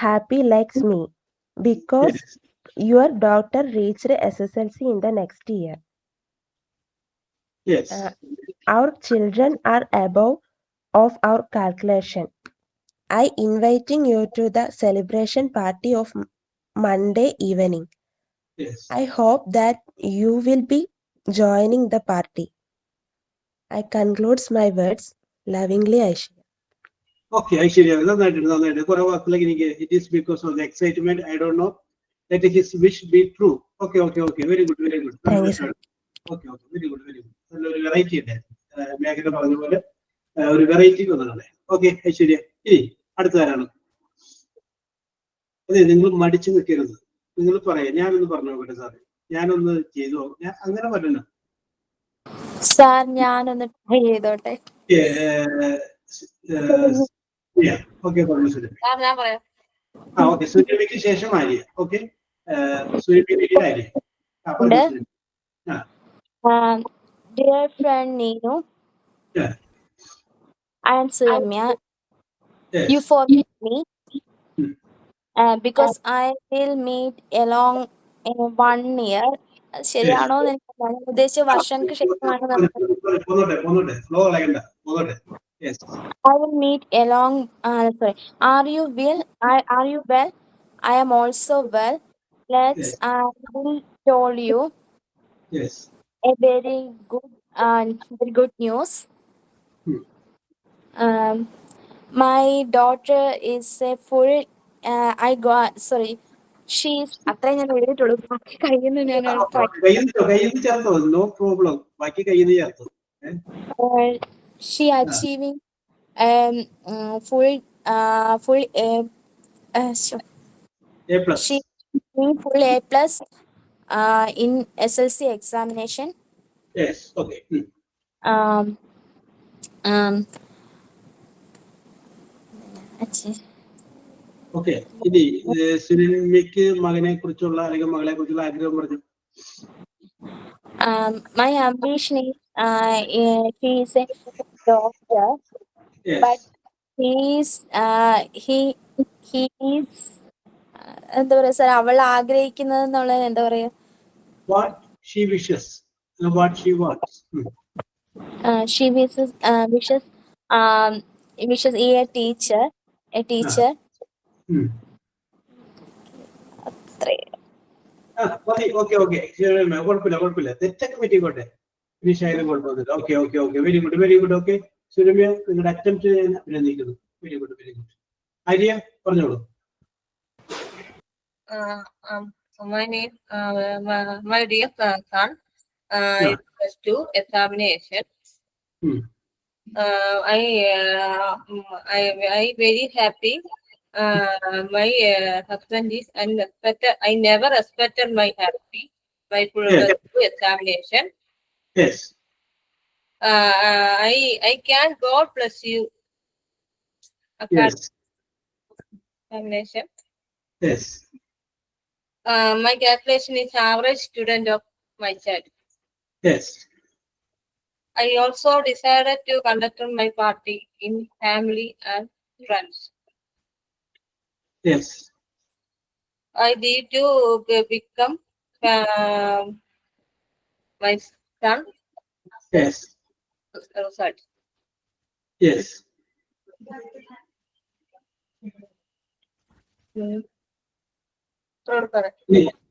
[SPEAKER 3] happy like me because your daughter reached SSLC in the next year.
[SPEAKER 2] Yes.
[SPEAKER 3] Our children are above of our calculation. I inviting you to the celebration party of Monday evening.
[SPEAKER 2] Yes.
[SPEAKER 3] I hope that you will be joining the party. I concludes my words. Lovingly, Aishwarya.
[SPEAKER 2] Okay, Aishwarya നന്നായിട്ടുണ്ട്. കുറെ വാക്കുകളൊക്കെ എനിക്ക് it is because of the excitement I don't know let his wish be true. Okay very good. Okay very good. നല്ലൊരു variety ഉണ്ട്. മേഘന പറഞ്ഞ പോലെ ഒരു variety വന്നതാണ്. ഓക്കെ ഐശ്വര്യ. ഇനി അടുത്തതാരാണ്? അതെ, നിങ്ങൾ മടിച്ചു നിൽക്കരുത്. നിങ്ങൾ പറയാം. ഞാനൊന്ന് പറഞ്ഞു നോക്കട്ടെ സാറേ, ഞാനൊന്ന് ചെയ്തോ. ഞാൻ അങ്ങനെ പറയണം
[SPEAKER 6] സാർ. ഞാനൊന്ന് ട്രൈ ചെയ്തോട്ടെ.
[SPEAKER 2] ഓക്കെ പറഞ്ഞു സുരഭി.
[SPEAKER 6] ഞാൻ പറയാം.
[SPEAKER 2] ഓക്കെ സുരഭിക്ക് ശേഷം Arya. Okay Surabhi Arya.
[SPEAKER 4] Dear friend Neenu, I am Suramya. You forgive me because I will meet along in 1 year. ശരിയാണോ എന്ന് എനിക്ക് ഉദ്ദേശിച്ച വർഷങ്ങൾക്ക് ശേഷമാണ് I will meet along. Sorry. Are you well? I am also well. I will tell you a very good news. My daughter is a full. She is. അത്രേ ഞാൻ എഴുതിയിട്ടുള്ളൂ. ബാക്കി കഴിയുന്നു ഞാൻ
[SPEAKER 2] ചേർത്തോ. No problem. ബാക്കി കയ്യിൽ ചേർത്തോ.
[SPEAKER 4] She achieving full A. She full A+ in SLC examination.
[SPEAKER 2] Yes. Okay. Okay. ഇനി സുരഭിക്ക് മകനെ കുറിച്ചുള്ള അല്ലെങ്കിൽ മകളെ കുറിച്ചുള്ള ആഗ്രഹം പറഞ്ഞു.
[SPEAKER 4] My ambition is she is a doctor. But
[SPEAKER 2] Yes.
[SPEAKER 4] he is എന്താ പറയാ സാർ, അവൾ ആഗ്രഹിക്കുന്നത് എന്നുള്ളത് എന്താ പറയാ,
[SPEAKER 2] What she wishes. What she wants.
[SPEAKER 4] she wishes a teacher, അത്രേ.
[SPEAKER 2] മതി. ഓക്കെ ഓക്കെ, കുഴപ്പമില്ല. തെറ്റൊക്കെ പറ്റിക്കോട്ടെ. ഫിനിഷ് ആയാലും കുഴപ്പമൊന്നുമില്ല. Okay. Very good. Okay Suramya, നിങ്ങളുടെ അറ്റംപ്റ്റ് ഞാൻ അഭിനന്ദിക്കുന്നു. Very good. ആര്യ പറഞ്ഞോളൂ.
[SPEAKER 9] My name, my dear son, is +2 examination. I very happy. My husband is unexpected. I never expected my happy. My +2 examination.
[SPEAKER 2] Yes.
[SPEAKER 9] I can God bless you.
[SPEAKER 2] Yes.
[SPEAKER 9] Examination.
[SPEAKER 2] Yes.
[SPEAKER 9] My calculation is average student of my child.
[SPEAKER 2] Yes.
[SPEAKER 9] I also decided to conduct my party in family and friends.
[SPEAKER 2] Yes.
[SPEAKER 9] I need to become my son.
[SPEAKER 2] Yes.
[SPEAKER 9] Result.
[SPEAKER 2] Yes.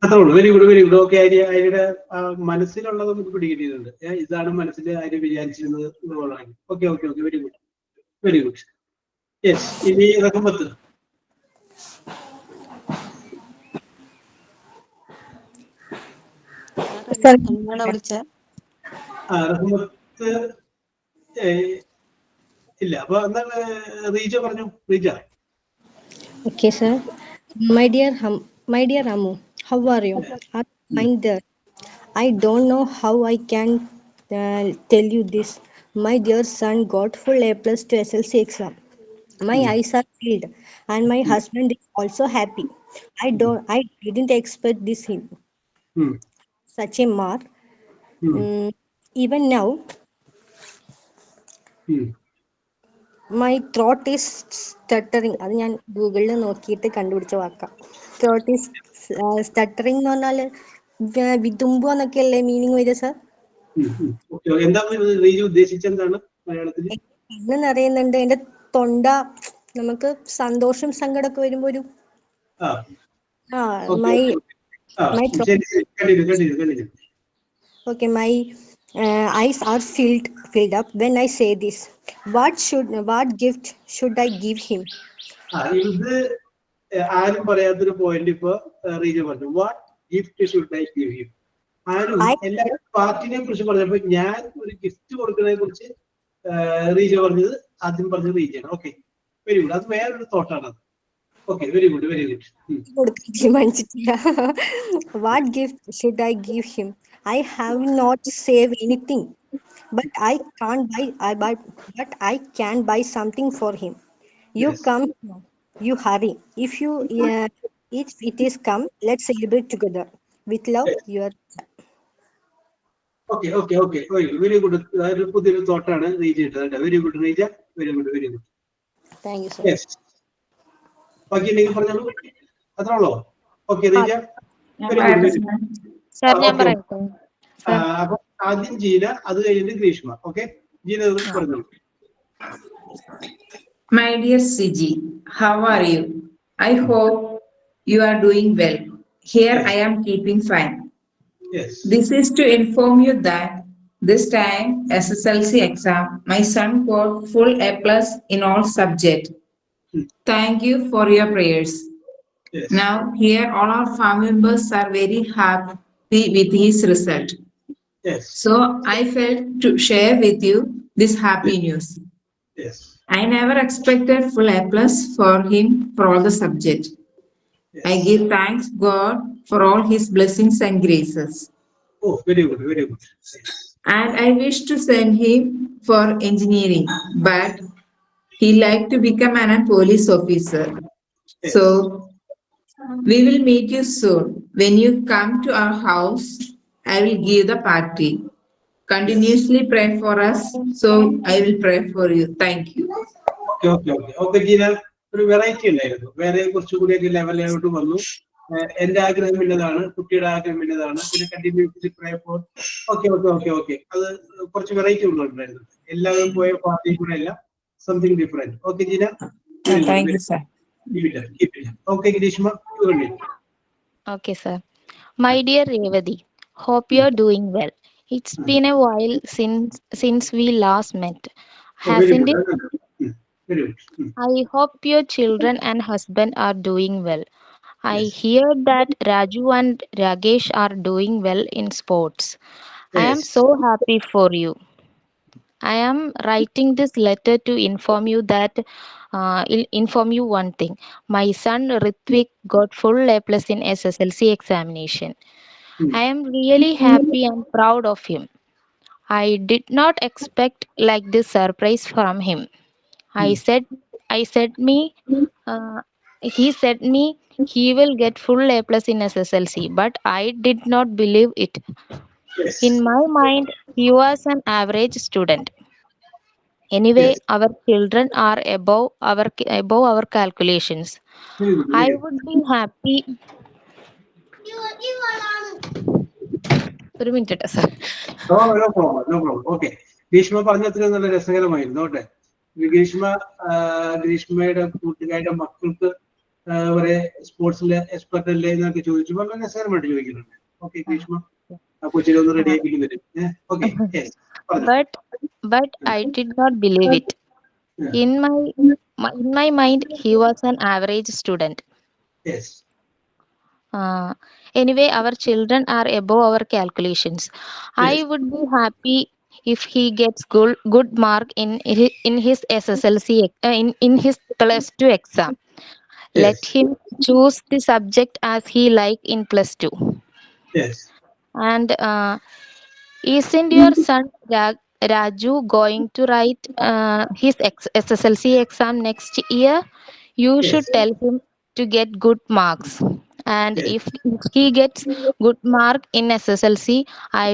[SPEAKER 2] അത്രയുള്ളൂ. Very good. Okay, ആര്യയുടെ മനസ്സിലുള്ളത് നമുക്ക് പിടികിട്ടിയിട്ടുണ്ട്. ഇതാണ് മനസ്സിൽ ആര്യ വിചാരിച്ചിരുന്നത് എന്നുള്ളതാണ്. Okay. Very good. Yes, ഇനി റഹ്മത്ത്. റഹ്മത്ത് ഇല്ല. അപ്പൊ എന്താണ് റീജ പറഞ്ഞു. Reeja.
[SPEAKER 10] Okay, sir. My dear Amu, how are you? Are you fine there? I don't know how I can tell you this. My dear son got full A+ to SLC exam. My eyes are filled, and my husband is also happy. I didn't expect this him. Such a mark. Even now, my throat is stuttering. അത് ഞാൻ ഗൂഗിളിൽ നോക്കിയിട്ട് കണ്ടുപിടിച്ച വാക്കാം. Throat is stuttering എന്ന് പറഞ്ഞാൽ വിതുമ്പോ എന്നൊക്കെയല്ലേ meaning വരിക sir?
[SPEAKER 2] ഉദ്ദേശിച്ചെന്താണ് മലയാളത്തിൽ?
[SPEAKER 10] കണ്ണ് നിറയുന്നുണ്ട്, എന്റെ തൊണ്ട, നമുക്ക് സന്തോഷം സങ്കടമൊക്കെ വരുമ്പോ ഒരു my eyes are filled up when I say this. What gift should I give him?
[SPEAKER 2] ഇത് ആരും പറയാത്തൊരു പോയിന്റ് ഇപ്പൊ റീജ പറഞ്ഞു. What gift should I give him? ആരും എല്ലാവരും പാർട്ടിനെ കുറിച്ച് പറഞ്ഞപ്പോ ഞാൻ ഒരു ഗിഫ്റ്റ് കൊടുക്കുന്നതിനെ കുറിച്ച് റീജ പറഞ്ഞത് ആദ്യം പറഞ്ഞത് റീജയാണ്. Okay, very good. അത് വേറൊരു തോട്ടാണ് അത്. Okay, very good.
[SPEAKER 10] What gift should I give him? I have not saved anything, but I can buy something for him. You come, you hurry. If it is come, let's celebrate together. With love, your.
[SPEAKER 2] Okay. Very good. അതൊരു പുതിയൊരു തോട്ടാണ് റീജ ഇട്ടത്. Very good Reeja. Very good.
[SPEAKER 10] Thank you, sir.
[SPEAKER 2] Yes. ബാക്കി എന്തെങ്കിലും പറഞ്ഞോളൂ. അത്രേ ഉള്ളോ? Okay Reeja. Very good. അപ്പൊ ആദ്യം ജീന, അത് കഴിഞ്ഞിട്ട് ഗ്രീഷ്മ. ഓക്കെ, ജീന പറഞ്ഞോളൂ.
[SPEAKER 11] My dear Siji, how are you? I hope you are doing well. Here I am keeping fine.
[SPEAKER 2] Yes.
[SPEAKER 11] This is to inform you that this time SSLC exam, my son got full A+ in all subjects. Thank you for your prayers.
[SPEAKER 2] Yes.
[SPEAKER 11] Now here all our family members are very happy with his result.
[SPEAKER 2] Yes.
[SPEAKER 11] So I felt to share with you this happy news.
[SPEAKER 2] Yes.
[SPEAKER 11] I never expected full A+ for him for all the subjects.
[SPEAKER 2] Yes.
[SPEAKER 11] I give thanks God for all his blessings and graces.
[SPEAKER 2] Oh, very good.
[SPEAKER 11] And I wish to send him for engineering, but he liked to become a police officer.
[SPEAKER 2] Yes.
[SPEAKER 11] So we will meet you soon. When you come to our house, I will give the party. Continuously pray for us, so I will pray for you. Thank you.
[SPEAKER 2] Okay Jeena, ഒരു variety ഉണ്ടായിരുന്നു. വേറെ കുറച്ചുകൂടിയൊക്കെ ലെവലിലോട്ട് വന്നു. എന്റെ ആഗ്രഹം ഇന്നതാണ്, കുട്ടിയുടെ ആഗ്രഹം ഇന്നതാണ്, പിന്നെ കണ്ടിന്യൂസ് പ്രേ ഫോർ. ഓക്കെ അത് കുറച്ച് വെറൈറ്റി ഉള്ളതുണ്ടായിരുന്നു. എല്ലാവരും പോയ പാർട്ടി കൂടെ അല്ല, something different. Okay Jeena,
[SPEAKER 11] Thank you, sir.
[SPEAKER 2] Okay Greeshma.
[SPEAKER 12] Okay, sir. My dear Revati, hope you're doing well. It's been a while since we last met, hasn't it?
[SPEAKER 2] Very good.
[SPEAKER 12] I hope your children and husband are doing well. I hear that Raju and Ragesh are doing well in sports. I am so happy for you. I am writing this letter to inform you one thing. My son Ritvik got full A+ in SSLC examination. I am really happy and proud of him. I did not expect like this surprise from him. He said me he will get full A+ in SSLC, but I did not believe it. In my mind, he was an average student. Anyway, our children are above our calculations. I would be happy. ഒരു minute sir.
[SPEAKER 2] No problem. Okay. Greeshma പറഞ്ഞത്ര നല്ല രസകരമായിരുന്നു. ഓട്ടെ, ഗ്രീഷ്മയുടെ കൂട്ടുകാരുടെ മക്കൾക്ക് വരെ സ്പോർട്സിലെ expert അല്ലേ എന്നൊക്കെ ചോദിച്ചു. വളരെ രസകരമായിട്ട് ചോദിക്കുന്നുണ്ട്. ഓക്കെ ഗ്രീഷ്മ, കൊച്ചിനെ ഒന്ന് ready ആക്കിക്കുന്നുണ്ട്.
[SPEAKER 12] But I did not believe it. In my mind, he was an average student.
[SPEAKER 2] Yes.
[SPEAKER 12] Anyway, our children are above our calculations. I would be happy if he gets good mark in his SSLC in his +2 exam. Let him choose the subject as he like in +2.
[SPEAKER 2] Yes.
[SPEAKER 12] And isn't your son Raju going to write his SSLC exam next year? You should tell him to get good marks. And if he gets good mark in SSLC, I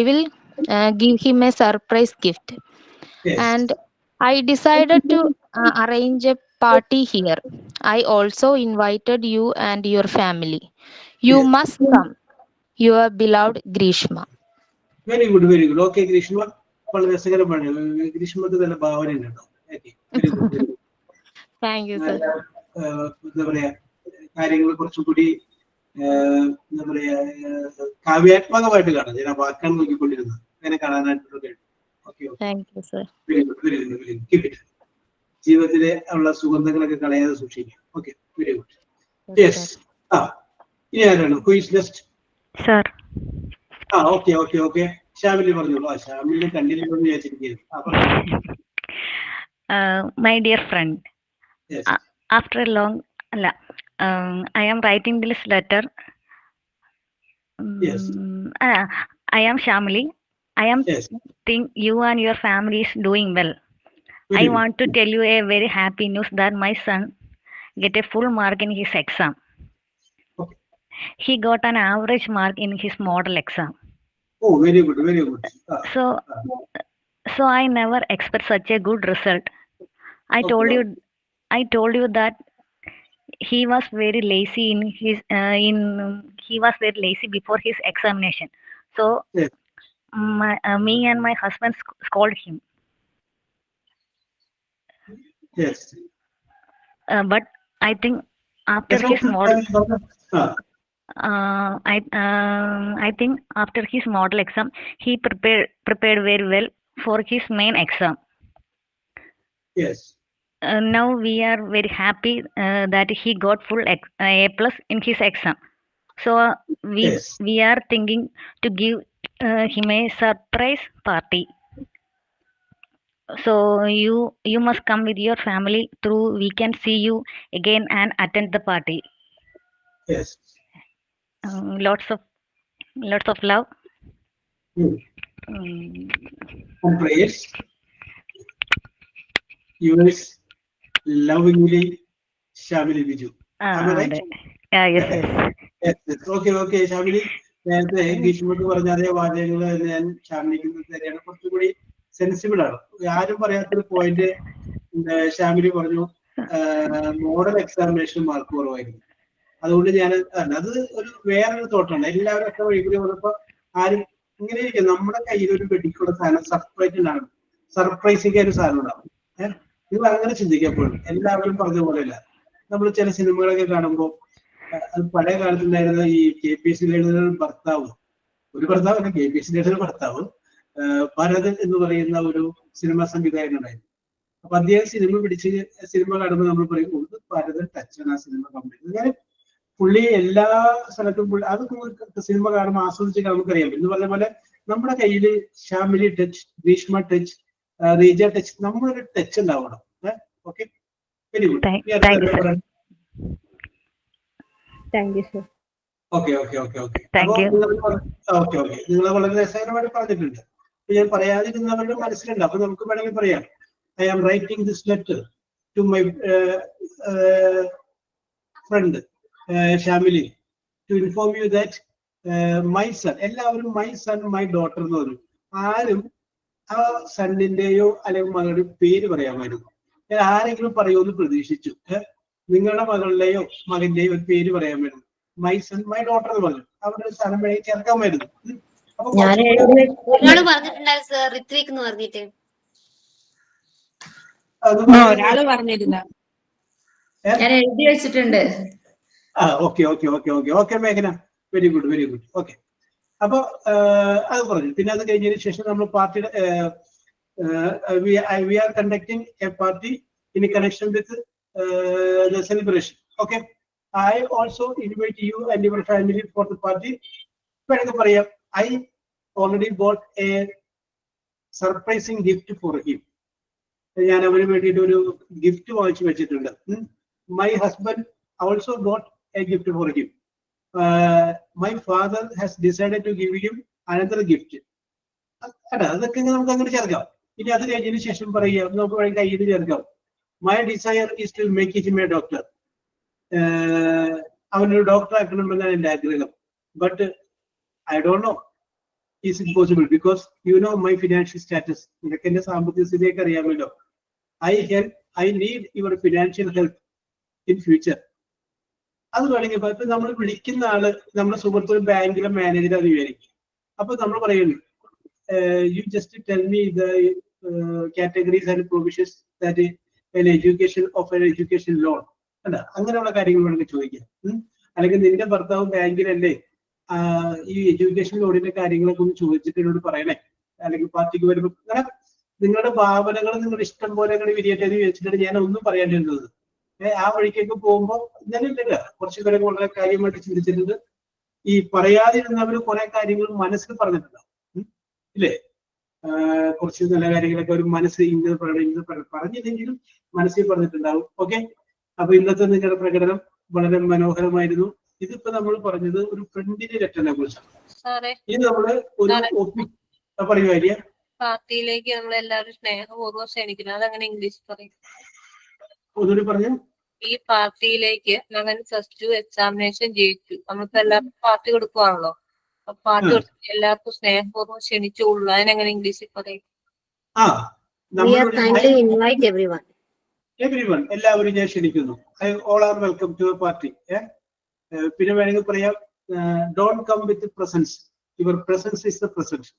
[SPEAKER 12] will give him a surprise gift. And I decided to arrange a party here. I also invited you and your family. You must come. Your beloved Grishma.
[SPEAKER 2] Very good. Okay, Grishma, വളരെ രസകരമാണ്. ഗ്രീഷ്മക്ക് നല്ല ഭാവനയുണ്ട് കേട്ടോ.
[SPEAKER 12] Thank you, sir.
[SPEAKER 2] എന്താ പറയാ, കാര്യങ്ങൾ കുറച്ചുകൂടി എന്താ പറയാ കാവ്യാത്മകമായിട്ട് കാണാം. ഞാൻ ആ വാക്കാണ് നോക്കിക്കൊണ്ടിരുന്നത്, അങ്ങനെ കാണാനായിട്ടുള്ള.
[SPEAKER 12] Thank you, sir.
[SPEAKER 2] Very good. ജീവിതത്തിലെ ഉള്ള സുഗന്ധങ്ങളൊക്കെ കളയാതെ സൂക്ഷിക്കുക. Okay, very good. യെസ്. ഇനി ആരാണ്? Who is next?
[SPEAKER 13] Sir.
[SPEAKER 2] Okay. Shyamili പറഞ്ഞോളൂ. ശ്യാമിലിനെ കണ്ടില്ലെന്ന് വിചാരിച്ചിരിക്കുന്നു.
[SPEAKER 13] My dear friend, after a long, I am writing this letter.
[SPEAKER 2] Yes.
[SPEAKER 13] I am Shamili. I am think you and your family is doing well. I want to tell you a very happy news that my son get a full mark in his exam. He got an average mark in his model exam.
[SPEAKER 2] Oh, very good.
[SPEAKER 13] So I never expect such a good result. I told you that he was very lazy he was very lazy before his examination. So me and my husband scolded him.
[SPEAKER 2] Yes.
[SPEAKER 13] But I think after his model, I think after his model exam, he prepared very well for his main exam.
[SPEAKER 2] Yes.
[SPEAKER 13] Now we are very happy that he got full A+ in his exam. So we are thinking to give him a surprise party. So you must come with your family through. We can see you again and attend the party.
[SPEAKER 2] Yes.
[SPEAKER 13] Lots of love.
[SPEAKER 2] And prayers. Yours lovingly, Shamili Biju. Am I right?
[SPEAKER 13] Yes.
[SPEAKER 2] Okay, Shamili. നേരത്തെ ഗ്രീഷ്മക്ക് പറഞ്ഞ അതേ വാചകങ്ങൾ ഞാൻ ഷാമിലിക്ക് തന്നെയാണ്. കുറച്ചുകൂടി sensible ആണ്. ആരും പറയാത്തൊരു point Shyamili പറഞ്ഞു മോഡൽ എക്സാമിനേഷൻ മാർക്ക് കുറവായിരുന്നു. അതുകൊണ്ട് ഞാൻ അത് ഒരു വേറൊരു തോട്ടാണ്. എല്ലാവരും ഒക്കെ വഴികൂടി വന്നപ്പോ ആരും ഇങ്ങനെ ഇരിക്കും. നമ്മുടെ കയ്യിൽ ഒരു വെടിക്കുള്ള സാധനം സർപ്രൈസിനാണ്, സർപ്രൈസിങ് ഒരു സാധനം ഉണ്ടാവും. നിങ്ങൾ അങ്ങനെ ചിന്തിക്കപ്പോഴും എല്ലാവരും പറഞ്ഞ പോലെയല്ല. നമ്മൾ ചില സിനിമകളൊക്കെ കാണുമ്പോൾ അത് പഴയ കാലത്തുണ്ടായിരുന്ന ഈ KPSC ഭർത്താവ്, ഒരു ഭർത്താവല്ല, KPSC ഭർത്താവ് ഭരതൻ എന്ന് പറയുന്ന ഒരു സിനിമാ സംവിധായകൻ ഉണ്ടായിരുന്നു. അപ്പൊ അദ്ദേഹം സിനിമ കാണുമ്പോൾ നമ്മൾ പറയും ഒന്ന് ഭരതൻ ടച്ചാണ് ആ സിനിമ കംപ്ലീറ്റ്. ഞാൻ പുള്ളി എല്ലാ സ്ഥലത്തും അത് സിനിമ കാണുമ്പോൾ ആസ്വദിച്ച് നമുക്കറിയാം. എന്ന് പറഞ്ഞ പോലെ നമ്മുടെ കയ്യിൽ Shyamili touch, Greeshma touch, Reeja touch, നമ്മളൊരു ടച്ച് ഉണ്ടാവണം. Okay, very good. Okay okay okay okay okay okay നിങ്ങൾ വളരെ രസകരമായിട്ട് പറഞ്ഞിട്ടുണ്ട്. ഞാൻ പറയാതിരുന്നവരുടെ മനസ്സിലുണ്ട്. അപ്പൊ നമുക്ക് വേണമെങ്കിൽ പറയാം, I am writing this letter to my friend Shamili to inform you that my son, എല്ലാവരും my son, my daughter എന്ന് പറഞ്ഞു. ആരും ആ സണ്ണിന്റെയോ അല്ലെങ്കിൽ മകളുടെ പേര് പറയാമായിരുന്നു. ഞാൻ ആരെങ്കിലും പറയുമെന്ന് പ്രതീക്ഷിച്ചു. നിങ്ങളുടെ മകളുടെയോ മകന്റെയോ ഒരു പേര് പറയാമായിരുന്നു. മൈ സൺ മൈ ഡോട്ടർ എന്ന് പറഞ്ഞു. അവരുടെ സ്ഥലം വേണമെങ്കിൽ ചേർക്കാമായിരുന്നു.
[SPEAKER 11] ഒരാള് പറഞ്ഞിരുന്ന ഞാൻ എഴുതി വെച്ചിട്ടുണ്ട്.
[SPEAKER 2] Okay okay okay okay okay മേഘന, very good very good. Okay, അപ്പൊ അത് പറഞ്ഞു. പിന്നെ അത് കഴിഞ്ഞതിന് ശേഷം നമ്മൾ പാർട്ടിയുടെ we are conducting a party in connection with the celebration. Okay, I also invite you and your family for the party. I already bought a surprising gift for him. ഞാൻ അവന് വേണ്ടിയിട്ട് ഒരു ഗിഫ്റ്റ് വാങ്ങിച്ചു വെച്ചിട്ടുണ്ട്. My husband also got a gift for him. My father has decided to give him another gift. അതൊക്കെ നമുക്ക് അങ്ങനെ ചേർക്കാം. ഇനി അത് കഴിഞ്ഞതിന് ശേഷം പറയുക, നമുക്ക് വേണമെങ്കിൽ കയ്യിൽ ചേർക്കാം. My desire is to make him a doctor. അവനൊരു ഡോക്ടർ ആക്കണമെന്നാണ് എൻ്റെ ആഗ്രഹം. But I don't know is it possible because you know my financial status. നിനക്ക് എന്റെ സാമ്പത്തിക സ്ഥിതിയൊക്കെ അറിയാമല്ലോ. I need your financial help in future. അത് വേണമെങ്കിൽ ഇപ്പൊ നമ്മൾ വിളിക്കുന്ന ആള് നമ്മുടെ സുഹൃത്തുക്കൾ ബാങ്കിലെ മാനേജർ അത് വിചാരിക്കും. അപ്പൊ നമ്മൾ പറയുന്നു, you just tell me the categories and provisions that an education of an education loan. അല്ല, അങ്ങനെയുള്ള കാര്യങ്ങൾ വേണമെങ്കിൽ ചോദിക്കാം. അല്ലെങ്കിൽ നിന്റെ ഭർത്താവ് ബാങ്കിലല്ലേ, ഈ എഡ്യൂക്കേഷൻ ലോണിന്റെ കാര്യങ്ങളൊക്കെ ഒന്ന് ചോദിച്ചിട്ട് എന്നോട് പറയണേ, അല്ലെങ്കിൽ പാർട്ടിക്ക് വരുമ്പോൾ അങ്ങനെ നിങ്ങളുടെ ഭാവനകൾ നിങ്ങളുടെ ഇഷ്ടം പോലെ അങ്ങനെ വിരിയട്ടെ എന്ന് ചോദിച്ചിട്ടാണ് ഞാൻ ഒന്നും പറയാണ്ടിരുന്നത്. ആ വഴിക്കൊക്കെ പോകുമ്പോൾ ഞാനില്ല, കുറച്ചു പേരൊക്കെ വളരെ കാര്യമായിട്ട് ചിന്തിച്ചിട്ടുണ്ട്. ഈ പറയാതിരുന്നവർ കുറെ കാര്യങ്ങൾ മനസ്സിൽ പറഞ്ഞിട്ടുണ്ടാവും, ഇല്ലേ? കുറച്ച് നല്ല കാര്യങ്ങളൊക്കെ ഒരു മനസ്സ് ഇന്നത് പറഞ്ഞില്ലെങ്കിലും മനസ്സിൽ പറഞ്ഞിട്ടുണ്ടാവും. ഓക്കെ, അപ്പൊ ഇന്നത്തെ നിങ്ങളുടെ പ്രകടനം വളരെ മനോഹരമായിരുന്നു. ഇതിപ്പോ നമ്മൾ പറഞ്ഞത് ഒരു ഫ്രണ്ടിന്റെ ലെറ്ററിനെ കുറിച്ചാണ്. ഇനി നമ്മള് ഒരു പറയുക,
[SPEAKER 9] പാർട്ടിയിലേക്ക് നമ്മൾ എല്ലാവരും സ്നേഹപൂർവ്വം ക്ഷണിക്കണം. അതങ്ങനെ ഇംഗ്ലീഷ് പറയും.
[SPEAKER 2] ഒന്നുകൂടി പറഞ്ഞു.
[SPEAKER 9] ഈ പാർട്ടിയിലേക്ക് മകൻ +2 എക്സാമിനേഷൻ ജയിച്ചു. നമുക്ക് എല്ലാവർക്കും പാർട്ടി കൊടുക്കുവാണല്ലോ. അപ്പൊ പാർട്ടി കൊടുത്ത് എല്ലാവർക്കും സ്നേഹപൂർവ്വം ക്ഷണിച്ചുകൊള്ളു. അതിനെങ്ങനെ ഇംഗ്ലീഷിൽ പറയും?
[SPEAKER 2] എല്ലാവരും ഞാൻ ക്ഷണിക്കുന്നു. All are welcome to party. പിന്നെ വേണമെങ്കിൽ പറയാം, don't come with presence, your presence is the present.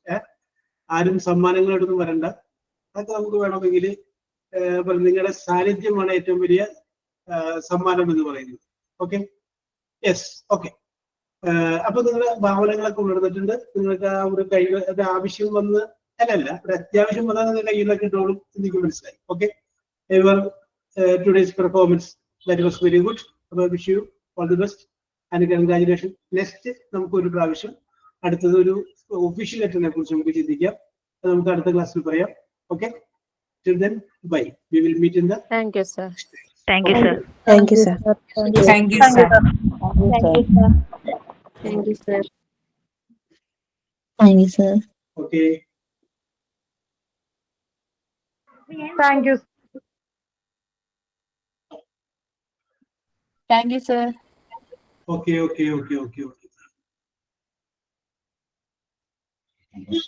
[SPEAKER 2] ആരും സമ്മാനങ്ങളോടൊന്നും വരണ്ട. അതൊക്കെ നമുക്ക് വേണമെങ്കിൽ നിങ്ങളുടെ സാന്നിധ്യമാണ് ഏറ്റവും വലിയ സമ്മാനം എന്ന് പറയുന്നത്. Okay, yes, okay. അപ്പൊ നിങ്ങളുടെ ഭാവനകളൊക്കെ ഉണർന്നിട്ടുണ്ട്. നിങ്ങൾക്ക് ആ ഒരു ഒരു ആവശ്യം വന്ന് അല്ലല്ല, ഒരു അത്യാവശ്യം വന്നാൽ നിങ്ങൾ കയ്യിലൊക്കെ ഇട്ടോളും, എനിക്ക് മനസ്സിലായി. Okay, today's performance that was very good. I wish you all the best and congratulations. Next നമുക്ക് ഒരു പ്രാവശ്യം അടുത്തത് ഒരു ഒഫീഷ്യൽ ലെറ്ററിനെ കുറിച്ച് നമുക്ക് ചിന്തിക്കാം. അത് നമുക്ക് അടുത്ത ക്ലാസ്സിൽ പറയാം. Okay, till then, bye. We will meet in the.
[SPEAKER 6] Thank you, sir.
[SPEAKER 13] Thank you, sir.
[SPEAKER 3] Thank you, sir.
[SPEAKER 11] Thank you, sir.
[SPEAKER 8] Thank you, sir.
[SPEAKER 12] Thank you, sir.
[SPEAKER 2] Okay.
[SPEAKER 9] Thank you.
[SPEAKER 8] Thank you, sir.
[SPEAKER 2] Okay.